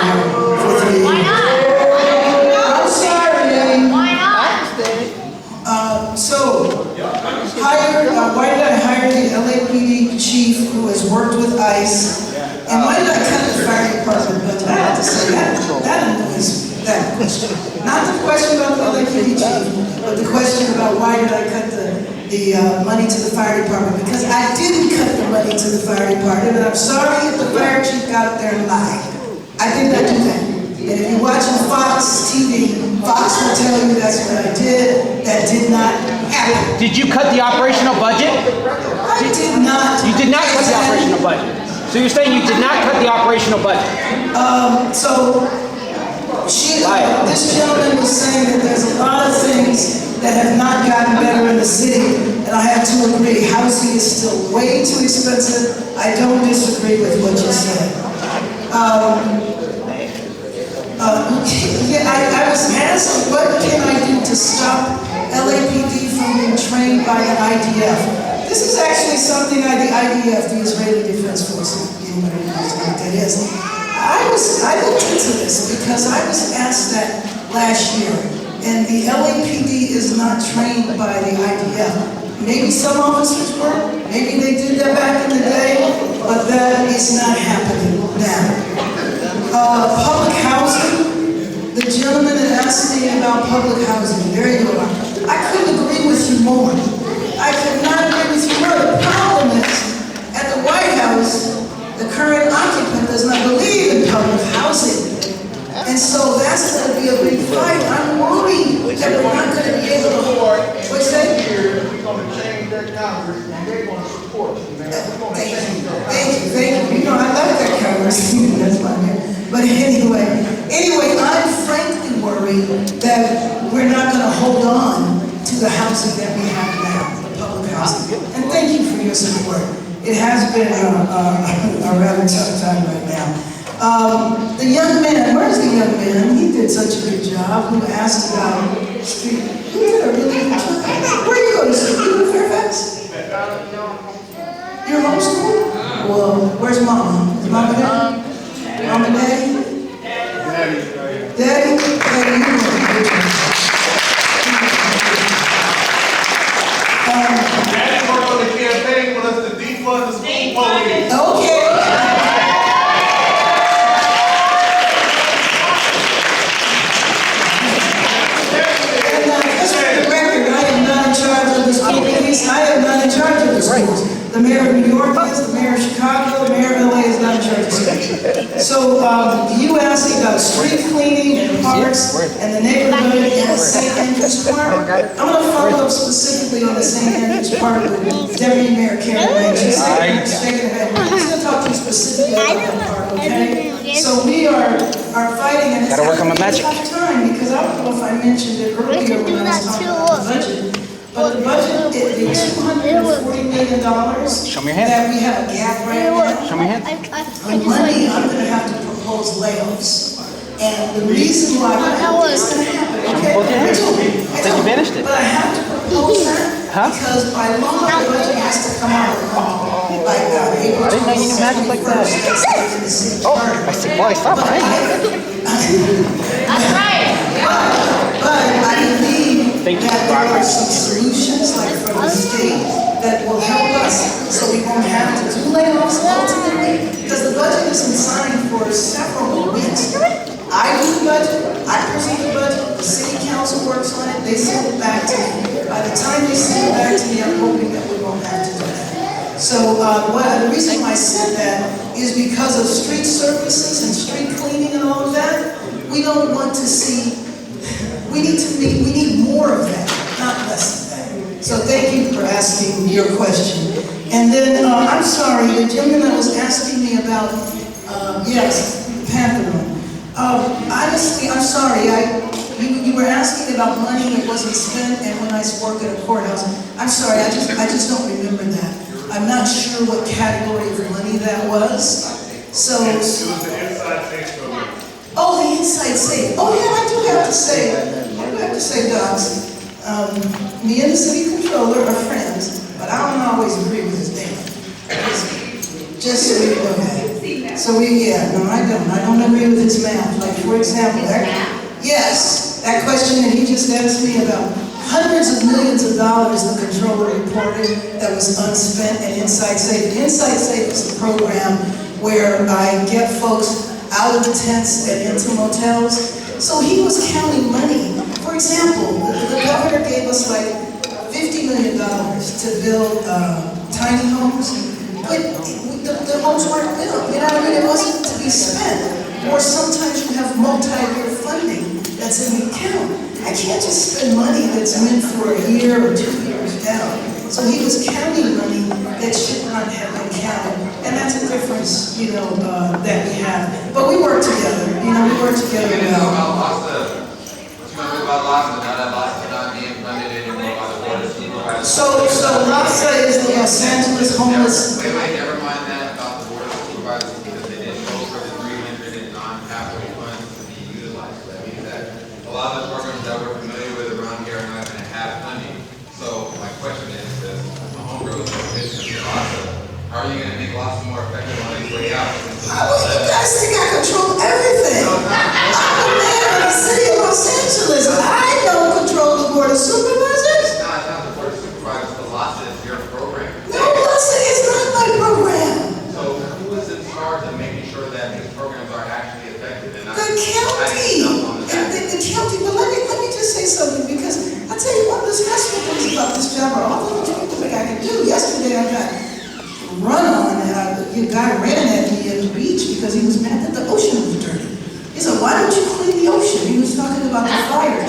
for 3 years. Why not? I'm sorry. Why not? Why did I hire the LAPD chief who has worked with ICE? And why did I cut the fire department budget? I have to say that annoys me, that question. Not the question about the LAPD chief, but the question about why did I cut the money to the fire department? Because I didn't cut the money to the fire department, and I'm sorry if the fire chief got up there and lied. I did not do that. And if you're watching Fox TV, Fox will tell you that's what I did. That did not happen. Did you cut the operational budget? I did not. You did not cut the operational budget. So you're saying you did not cut the operational budget? This gentleman was saying that there's a lot of things that have not gotten better in the city, and I have to agree. Housing is still way too expensive. I don't disagree with what you said. I was asked, what can I do to stop LAPD from being trained by the IDF? This is actually something the IDF, the Israeli Defense Force, anybody knows what that is. I looked into this because I was asked that last year, and the LAPD is not trained by the IDF. Maybe some officers were, maybe they did that back in the day, but that is not happening now. Public housing, the gentleman that asked me about public housing, there you are. I couldn't agree with you more. I could not agree with you more. The problem is, at the White House, the current occupant does not believe in public housing. And so that's going to be a big fight. I'm worried that we're not going to be able to hold. What's that? We're going to change their Congress and they're going to support you, man. We're going to change their Congress. Thank you. You know, I love that Congress. That's fine. But anyway, I'm frankly worried that we're not going to hold on to the housing that we have now, the public housing. And thank you for your support. It has been a rather tough time right now. The young man, where's the young man? He did such a good job. Who asked about street? He did a really good job. Where are you going to school? You in Fairfax? You're homeschooled? Well, where's Mama? Is Mama there? Mom and Daddy? Daddy? Daddy, you did a good job. Daddy worked on the campaign with us to defund the school police. Okay. Just for the record, I am not in charge of the school police. I am not in charge of the schools. The mayor of New York is, the mayor of Chicago, the mayor of LA is not in charge of schools. So you asked about street cleaning and parks and the neighborhood and the St. Andrews Park. I'm going to follow up specifically on the St. Andrews Park with Deputy Mayor Karen Lane. She's going to talk to you specifically about that park, okay? So we are fighting, and it's a tough time because I don't know if I mentioned it earlier when I was talking about the budget. But the budget, the $240 million Show me your hand. that we have a gap right now, Show me your hand. on Monday, I'm gonna have to propose layoffs. And the reason why, it's gonna happen, okay? Both your hands. I think you finished it. But I have to propose that because by law, the budget has to come out like April 22nd. I didn't know you knew magic like that. Oh, I see. Boy, stop, right? That's right. But I believe that there are some solutions, like from the state, that will help us, so we won't have to do layoffs ultimately, because the budget isn't signed for several weeks. I do the budget, I present the budget, the city council works on it, they send it back to me. By the time they send it back to me, I'm hoping that we won't have to do that. So the reason why I said that is because of street services and street cleaning and all of that. We don't want to see, we need more of that, not less of that. So thank you for asking your question. And then, I'm sorry, the gentleman that was asking me about, yes, Pantheon. Honestly, I'm sorry, you were asking about money that wasn't spent and when I worked at a courthouse. I'm sorry, I just don't remember that. I'm not sure what category of money that was. So. It was the inside safe program. Oh, the inside safe. Oh yeah, I do have to say, Docs, me and the city controller are friends, but I don't always agree with his data. Just so you know that. So I don't agree with his math. Like for example, that question that he just asked me about hundreds of millions of dollars the controller reported that was unspent and Inside Safe. The Inside Safe is the program where I get folks out of the tents and into motels. So he was counting money. For example, the governor gave us like $50 million to build tiny homes, but the homes weren't built. You know what I mean? It wasn't to be spent. Or sometimes you have multi-year funding that's in the account. I can't just spend money that's meant for a year or 2 years down. So he was counting money that should not have been counted. And that's a difference, that we have. But we work together, we work together well. So LASA is the Los Angeles homeless. Wait, never mind that about the board of supervisors because they didn't vote for the 300 in non-capital funds to be utilized. That means that a lot of the programs that we're familiar with around here are not going to have funding. So my question is, as a home growth commissioner for LASA, how are you going to make LASA more effective on its way out? You guys think I control everything. I'm the mayor of the city of Los Angeles. I don't control the board of supervisors. It's not the board of supervisors, the LASA is your program. No, LASA is not my program. So who is in charge of making sure that these programs are actually effective and not the county. The county. But let me just say something, because I tell you what, the stressful things about this job are all the things people think I can do. Yesterday I got run on, and a guy ran at me at the beach because he was mad that the ocean was dirty. He said, "Why don't you clean the ocean?" He was talking about the fire.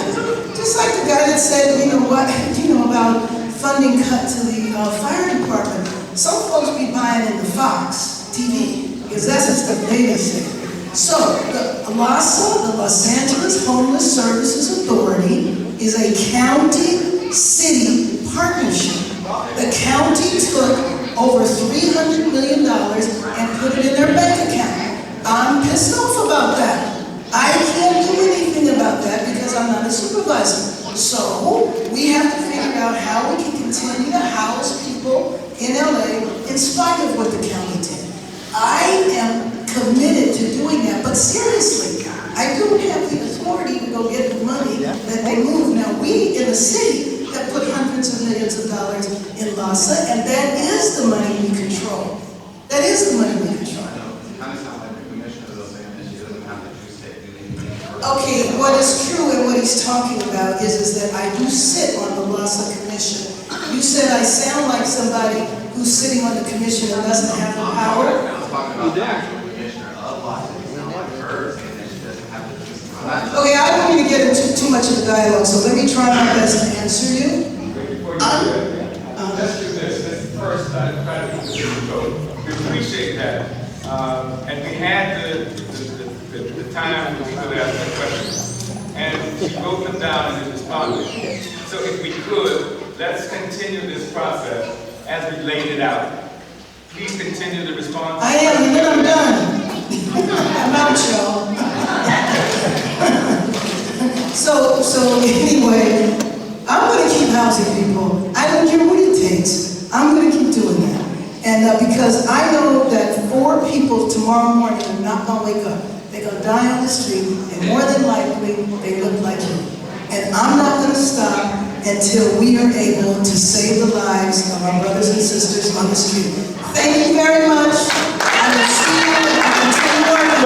Just like the guy that said, about funding cut to the fire department. Some folks be buying in the Fox TV, because that's just the data say. So, the LASA, the Los Angeles Homeless Services Authority, is a county-city partnership. The county took over $300 million and put it in their bank account. I'm pissed off about that. I can't do anything about that because I'm not a supervisor. So, we have to figure out how we can continue to house people in LA in spite of what the county did. I am committed to doing that, but seriously, I don't have the authority to go get the money that they move. Now, we in the city have put hundreds of millions of dollars in LASA, and that is the money we control. That is the money we control. Okay, what is true and what he's talking about is that I do sit on the LASA commission. You said I sound like somebody who's sitting on the commission and doesn't have the power. Okay, I don't want to get into too much of the dialogue, so let me try my best to answer you. Let's do this. First, try to keep this control. We appreciate that. And we had the time to go ask that question. and she wrote them down and is responding. So if we could, let's continue this process as we laid it out. Please continue to respond. I am, and then I'm done. I'm out, y'all. So anyway, I'm gonna keep housing people. I don't care what it takes. I'm gonna keep doing that. And because I know that 4 people tomorrow morning are not gonna wake up. They're gonna die on the street, and more than likely, they look like you. And I'm not gonna stop until we are able to save the lives of our brothers and sisters on the street. Thank you very much. I will see you and I continue working.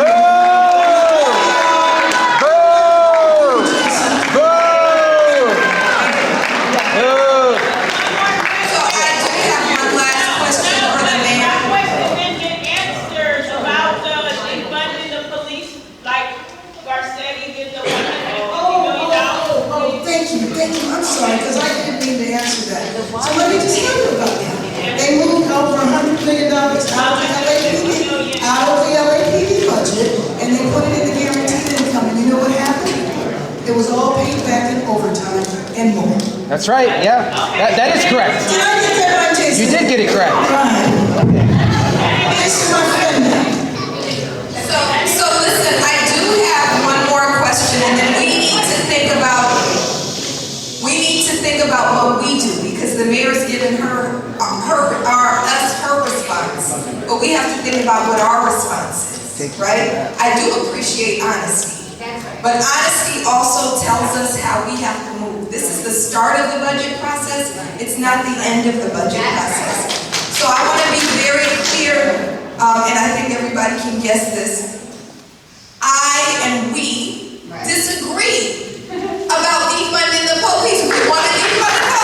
Because I didn't mean to answer that. So let me just tell you about that. They moved over $100 million out of the LAPD budget, and they put it in the guaranteed income. And you know what happened? It was all paid back in overtime and more. That's right, yeah. That is correct. Did I get that right, Jason? You did get it correct. Right. This is my friend now. So listen, I do have one more question, and then we need to think about what we do, because the mayor's given her response, but we have to think about what our response is, right? I do appreciate honesty, but honesty also tells us how we have to move. This is the start of the budget process. It's not the end of the budget process. So I want to be very clear, and I think everybody can guess this. I and we disagree about defunding the police. We want to defund the police.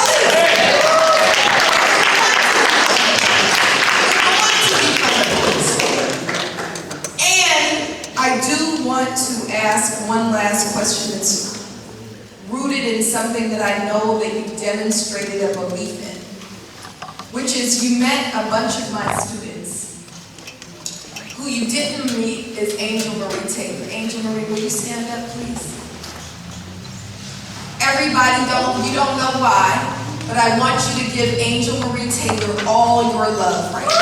And I do want to ask one last question that's rooted in something that I know that you've demonstrated a belief in, which is you met a bunch of my students. Who you didn't meet is Angel Marie Taylor. Angel Marie, will you stand up, please? Everybody you don't know why, but I want you to give Angel Marie Taylor all your love right now.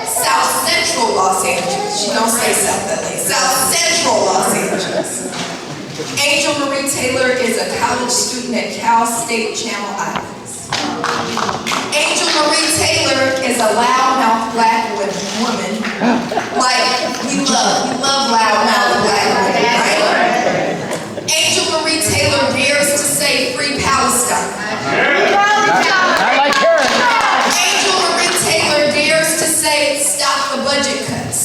South Central Los Angeles. She don't say South LA. South Central Los Angeles. Angel Marie Taylor is a college student at Cal State Channel Islands. Angel Marie Taylor is a loudmouth black woman. Like we love loudmouth black women, right? Angel Marie Taylor dares to say free Palestine. I like her. Angel Marie Taylor dares to say stop the budget cuts.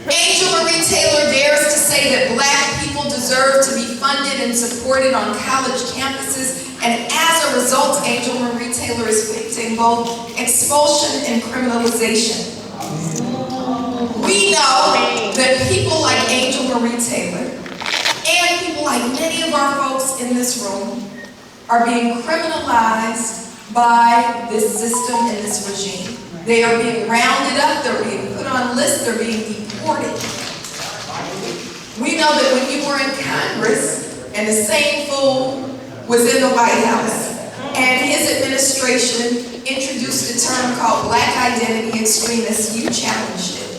Angel Marie Taylor dares to say that black people deserve to be funded and supported on college campuses, and as a result, Angel Marie Taylor is facing both expulsion and criminalization. We know that people like Angel Marie Taylor and people like many of our folks in this room are being criminalized by this system and this regime. They are being rounded up, they're being put on lists, they're being deported. We know that when you were in Congress and the same fool was in the White House and his administration introduced a term called black identity extremists, you challenged it.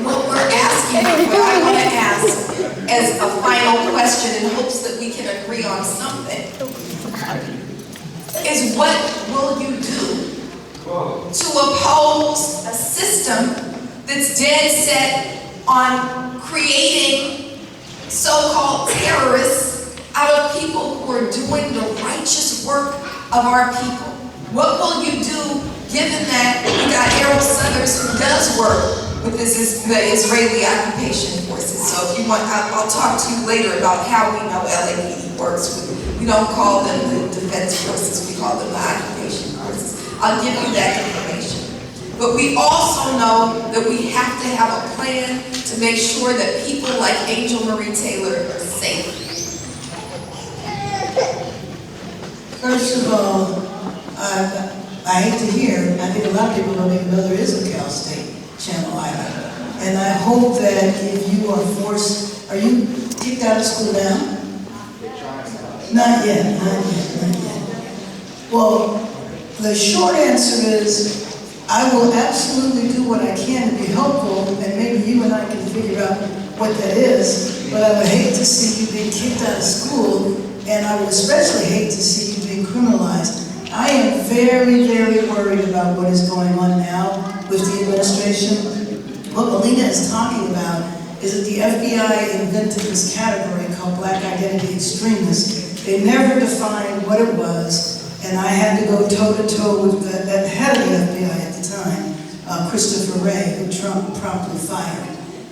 What we're asking, what I want to ask as a final question in hopes that we can agree on something, is what will you do to oppose a system that's dead set on creating so-called terrorists out of people who are doing the righteous work of our people? What will you do given that we got Errol Suthers who does work with the Israeli occupation forces? So if you want, I'll talk to you later about how we know LAPD works. We don't call them the defense forces, we call them the occupation forces. I'll give you that information. But we also know that we have to have a plan to make sure that people like Angel Marie Taylor are safe. First of all, I hate to hear, I think a lot of people don't even know there is a Cal State Channel Island. And I hope that if you are forced, are you kicked out of school now? Not yet. Well, the short answer is, I will absolutely do what I can to be helpful, and maybe you and I can figure out what that is, but I would hate to see you being kicked out of school, and I would especially hate to see you being criminalized. I am very, very worried about what is going on now with the administration. What Melina is talking about is that the FBI invented this category called Black Identity Extremists. They never defined what it was, and I had to go toe-to-toe with the head of the FBI at the time, Christopher Wray, who Trump promptly fired.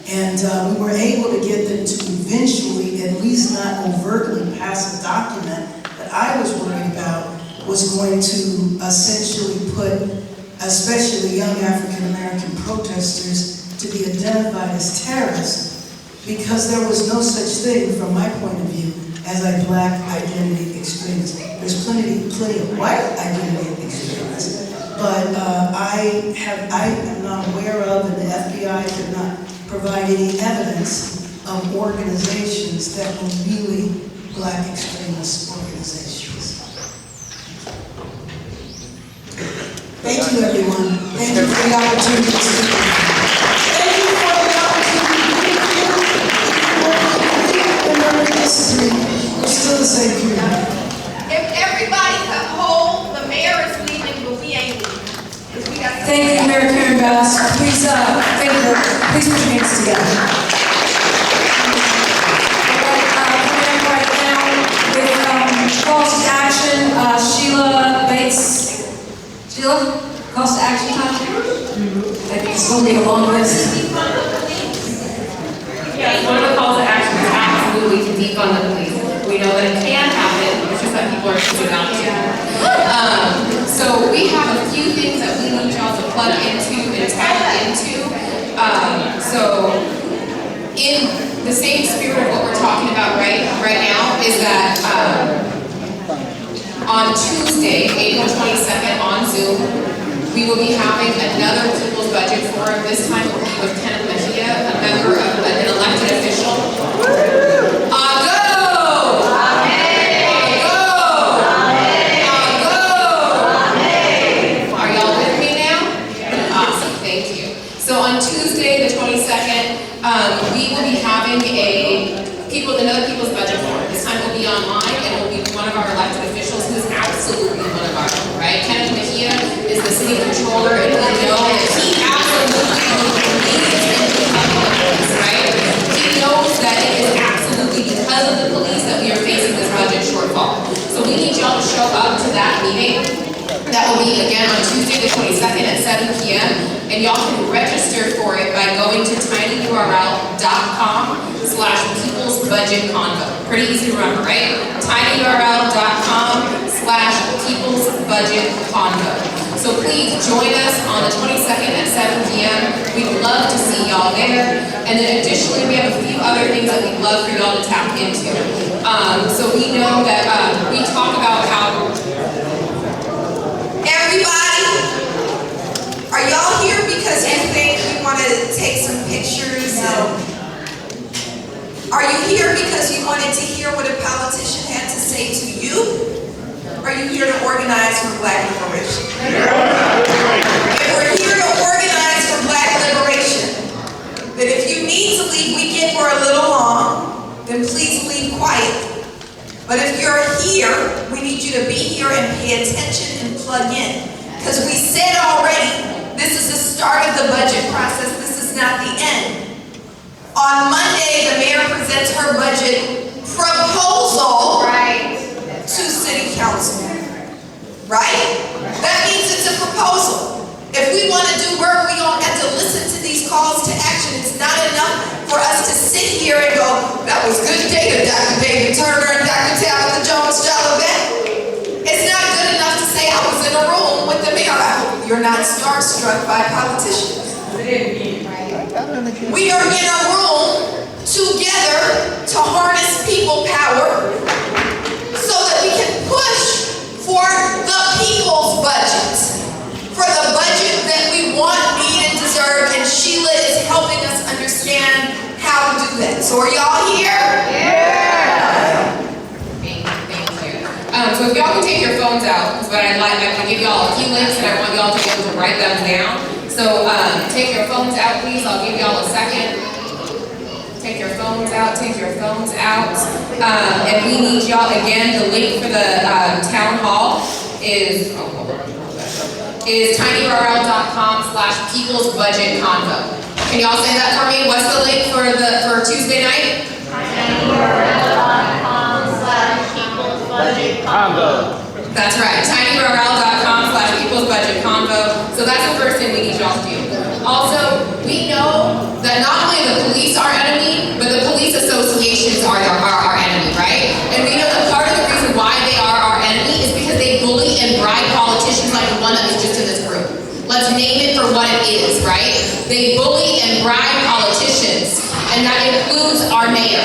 And we were able to get them to eventually, at least not overtly, pass a document that I was worried about was going to essentially put, especially young African-American protesters, to be identified as terrorists, because there was no such thing, from my point of view, as a Black identity extremist. There's plenty of white identity extremists, but I am not aware of, and the FBI could not provide any evidence of organizations that were really Black extremist organizations. Thank you, everyone. Thank you for the opportunity to speak. Thank you for the opportunity to speak. Remember, disagree. We're still the same people. If everybody could hold, the mayor is leaving, but we ain't leaving. Thank you, Mayor Karen Bass. Please, please put your hands together. Coming up right now with calls to action, Sheila Bates. Sheila, calls to action time? I think it's going to be a long list. Yes, one of the calls to action is absolutely to defund the police. We know that it can happen, it's just that people are choosing not to. So we have a few things that we need y'all to plug into and tap into. So in the same spirit of what we're talking about right now is that on Tuesday, April 22nd on Zoom, we will be having another People's Budget Forum. This time we'll be with Kenneth Mejia, a member of an elected official. Are y'all with me now? Awesome, thank you. So on Tuesday, the 22nd, we will be having another People's Budget Forum. This time will be online, and will be one of our elected officials who is absolutely one of our own, right? Kenneth Mejia is the city controller, and we know that he absolutely believes in the police, right? He knows that it is absolutely because of the police that we are facing this budget shortfall. So we need y'all to show up to that meeting. That will be again on Tuesday the 22nd at 7 p.m. And y'all can register for it by going to tinyurl.com/peoplesbudgetconvo. Pretty easy to remember, right? tinyurl.com/peoplesbudgetconvo. So please join us on the 22nd at 7 p.m. We'd love to see y'all there. And then additionally, we have a few other things that we'd love for y'all to tap into. So we know that we talk about how Everybody, are y'all here because you think you want to take some pictures? Are you here because you wanted to hear what a politician had to say to you? Are you here to organize for Black liberation? If we're here to organize for Black liberation, then if you need to leave weekend for a little long, then please leave quietly. But if you're here, we need you to be here and pay attention and plug in. Because we said already, this is the start of the budget process, this is not the end. On Monday, the mayor presents her budget proposal to city council. Right? That means it's a proposal. If we want to do work, we don't have to listen to these calls to action. It's not enough for us to sit here and go, that was good data, Dr. David Turner and Dr. Tabitha Jones-Jolivet. It's not good enough to say I was in a room with the mayor. I hope you're not starstruck by politicians. We are in a room together to harness people power so that we can push for the people's budget, for the budget that we want, need, and deserve, and Sheila is helping us understand how to do that. So are y'all here? Yeah! Thank you. So if y'all can take your phones out, because what I'd like, I'm going to give y'all a few links and I want y'all to be able to write them down. So take your phones out, please. I'll give y'all a second. Take your phones out, take your phones out. And we need y'all, again, the link for the town hall is tinyrl.com/peoplesbudgetconvo. Can y'all say that for me? What's the link for Tuesday night? tinyrl.com/peoplesbudgetconvo. That's right, tinyrl.com/peoplesbudgetconvo. So that's the first thing we need y'all to do. Also, we know that not only the police are enemy, but the police associations are our enemy, right? And we know that part of the reason why they are our enemy is because they bully and bribe politicians like the one that was just in this room. Let's name it for what it is, right? They bully and bribe politicians, and that includes our mayor.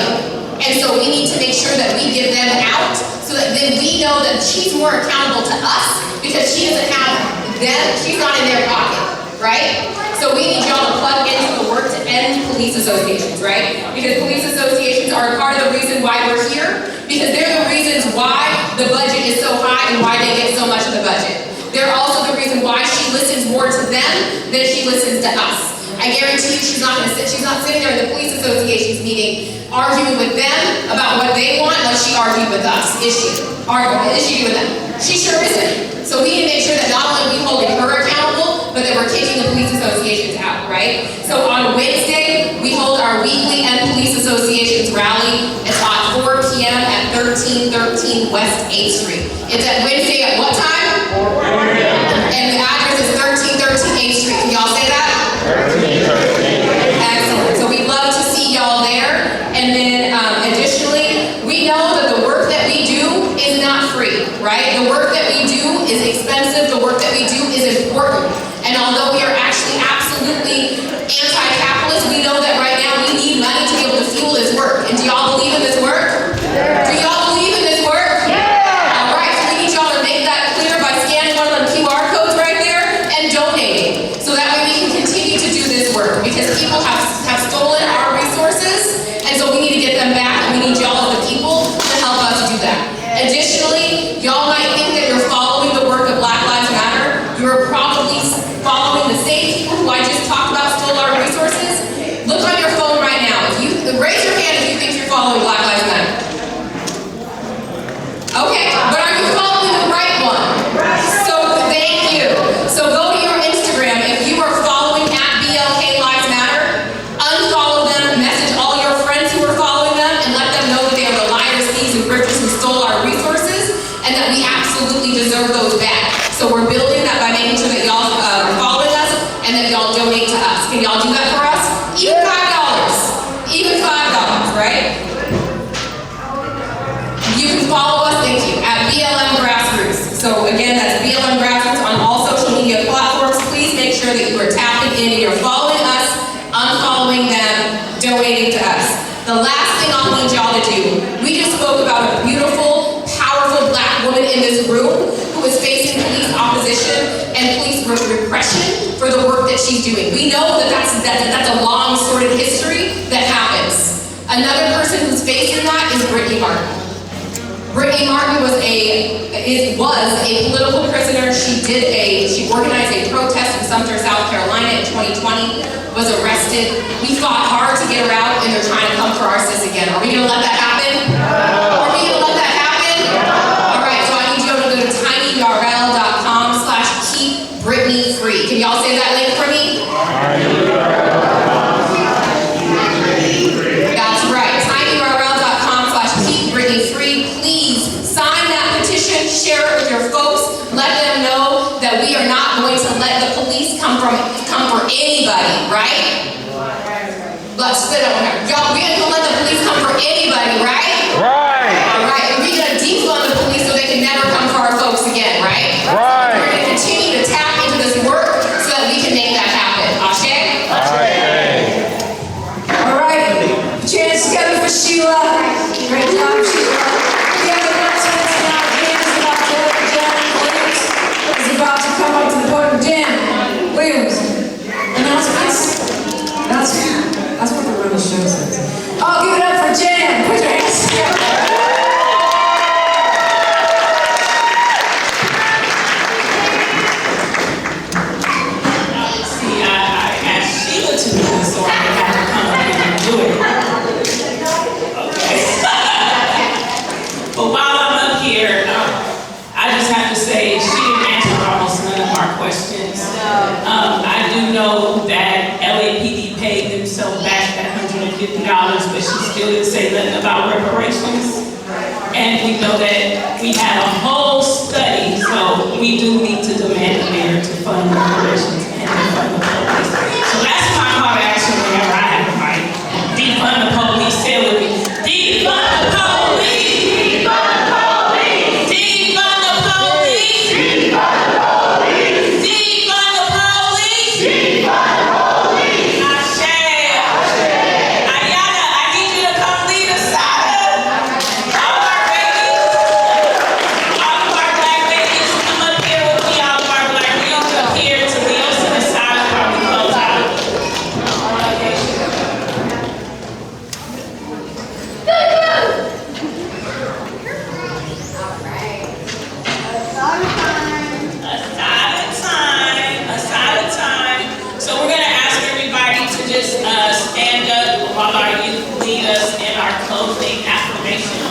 And so we need to make sure that we give them out so that then we know that she's more accountable to us because she doesn't have them, she's not in their pocket, right? So we need y'all to plug into the work to end police associations, right? Because police associations are part of the reason why we're here, because they're the reasons why the budget is so high and why they get so much of the budget. They're also the reason why she listens more to them than she listens to us. I guarantee you she's not sitting there in the police association's meeting arguing with them about what they want like she argued with us. Is she? Is she with them? She sure isn't. So we need to make sure that not only we holding her accountable, but that we're kicking the police associations out, right? So on Wednesday, we hold our weekly End Police Associations rally. It's at 4 p.m. at 1313 West 8th Street. It's at Wednesday at what time? 4 p.m. And the address is 1313 8th Street. Can y'all say that? 1313. Excellent. So we'd love to see y'all there. And then additionally, we know that the work that we do is not free, right? The work that we do is expensive. The work that we do is important. And although we are actually absolutely anti-capitalist, we know that right now we need money to be able to fuel this work. And do y'all believe in this work? Yeah. Do y'all believe in this work? Yeah. All right, so we need y'all to make that clear by scanning one of the QR codes right there and donating. So that way we can continue to do this work because people have stolen our resources and so we need to get them back and we need y'all as the people to help us do that. Additionally, y'all might think that you're following the work of Black Lives Matter. You're probably following the same people who I just talked about stole our resources. Look on your phone right now. Raise your hand if you think you're following Black Lives Matter. Okay, but are you following the right one? So thank you. So go to your Instagram. If you are following at BLK Lives Matter, unfollow them, message all your friends who are following them, and let them know that they are the liars, thieves, and grifters who stole our resources, and that we absolutely deserve those back. So we're building that by making sure that y'all are following us and that y'all donate to us. Can y'all do that for us? Even $5. Even $5, right? You can follow us, thank you, at BLM Grassroots. So again, that's BLM Grassroots on all social media platforms. Please make sure that you are tapping in and you're following us, unfollowing them, donating to us. The last thing I'll need y'all to do, we just spoke about a beautiful, powerful Black woman in this room who is facing police opposition and police repression for the work that she's doing. We know that that's a long, sordid history that happens. Another person who's facing that is Brittany Martin. Brittany Martin was a political prisoner. She organized a protest in Sumter, South Carolina in 2020, was arrested. We fought hard to get her out and they're trying to come for our sis again. Are we gonna let that happen? Are we gonna let that happen? All right, so I need you to go to tinyrl.com/keepbritneyfree. Can y'all say that link for me? That's right, tinyrl.com/keepbritneyfree. Please sign that petition, share it with your folks, let them know that we are not going to let the police come for anybody, right? Let's sit over here. Y'all, we ain't gonna let the police come for anybody, right? Right. All right, and we're gonna defund the police so they can never come for our folks again, right? Right. We're gonna continue to tap into this work questions. I do know that LAPD paid themselves back that $150, but she still didn't say nothing about reparations. And we know that we had a whole study, so we do need to demand the mayor to fund reparations and to fund the police. So that's my call to action whenever I have a fight. Defund the police, say it with me. Defund the police! Defund the police! Defund the police! Defund the police! Defund the police! Defund the police! Ashe! Ayana, I need you to come lead us out. All our black ladies, come up here with me. All of our black youth up here to lead us in the side while we close out. A time. So we're gonna ask everybody to just stand up while our youth lead us in our closing affirmation.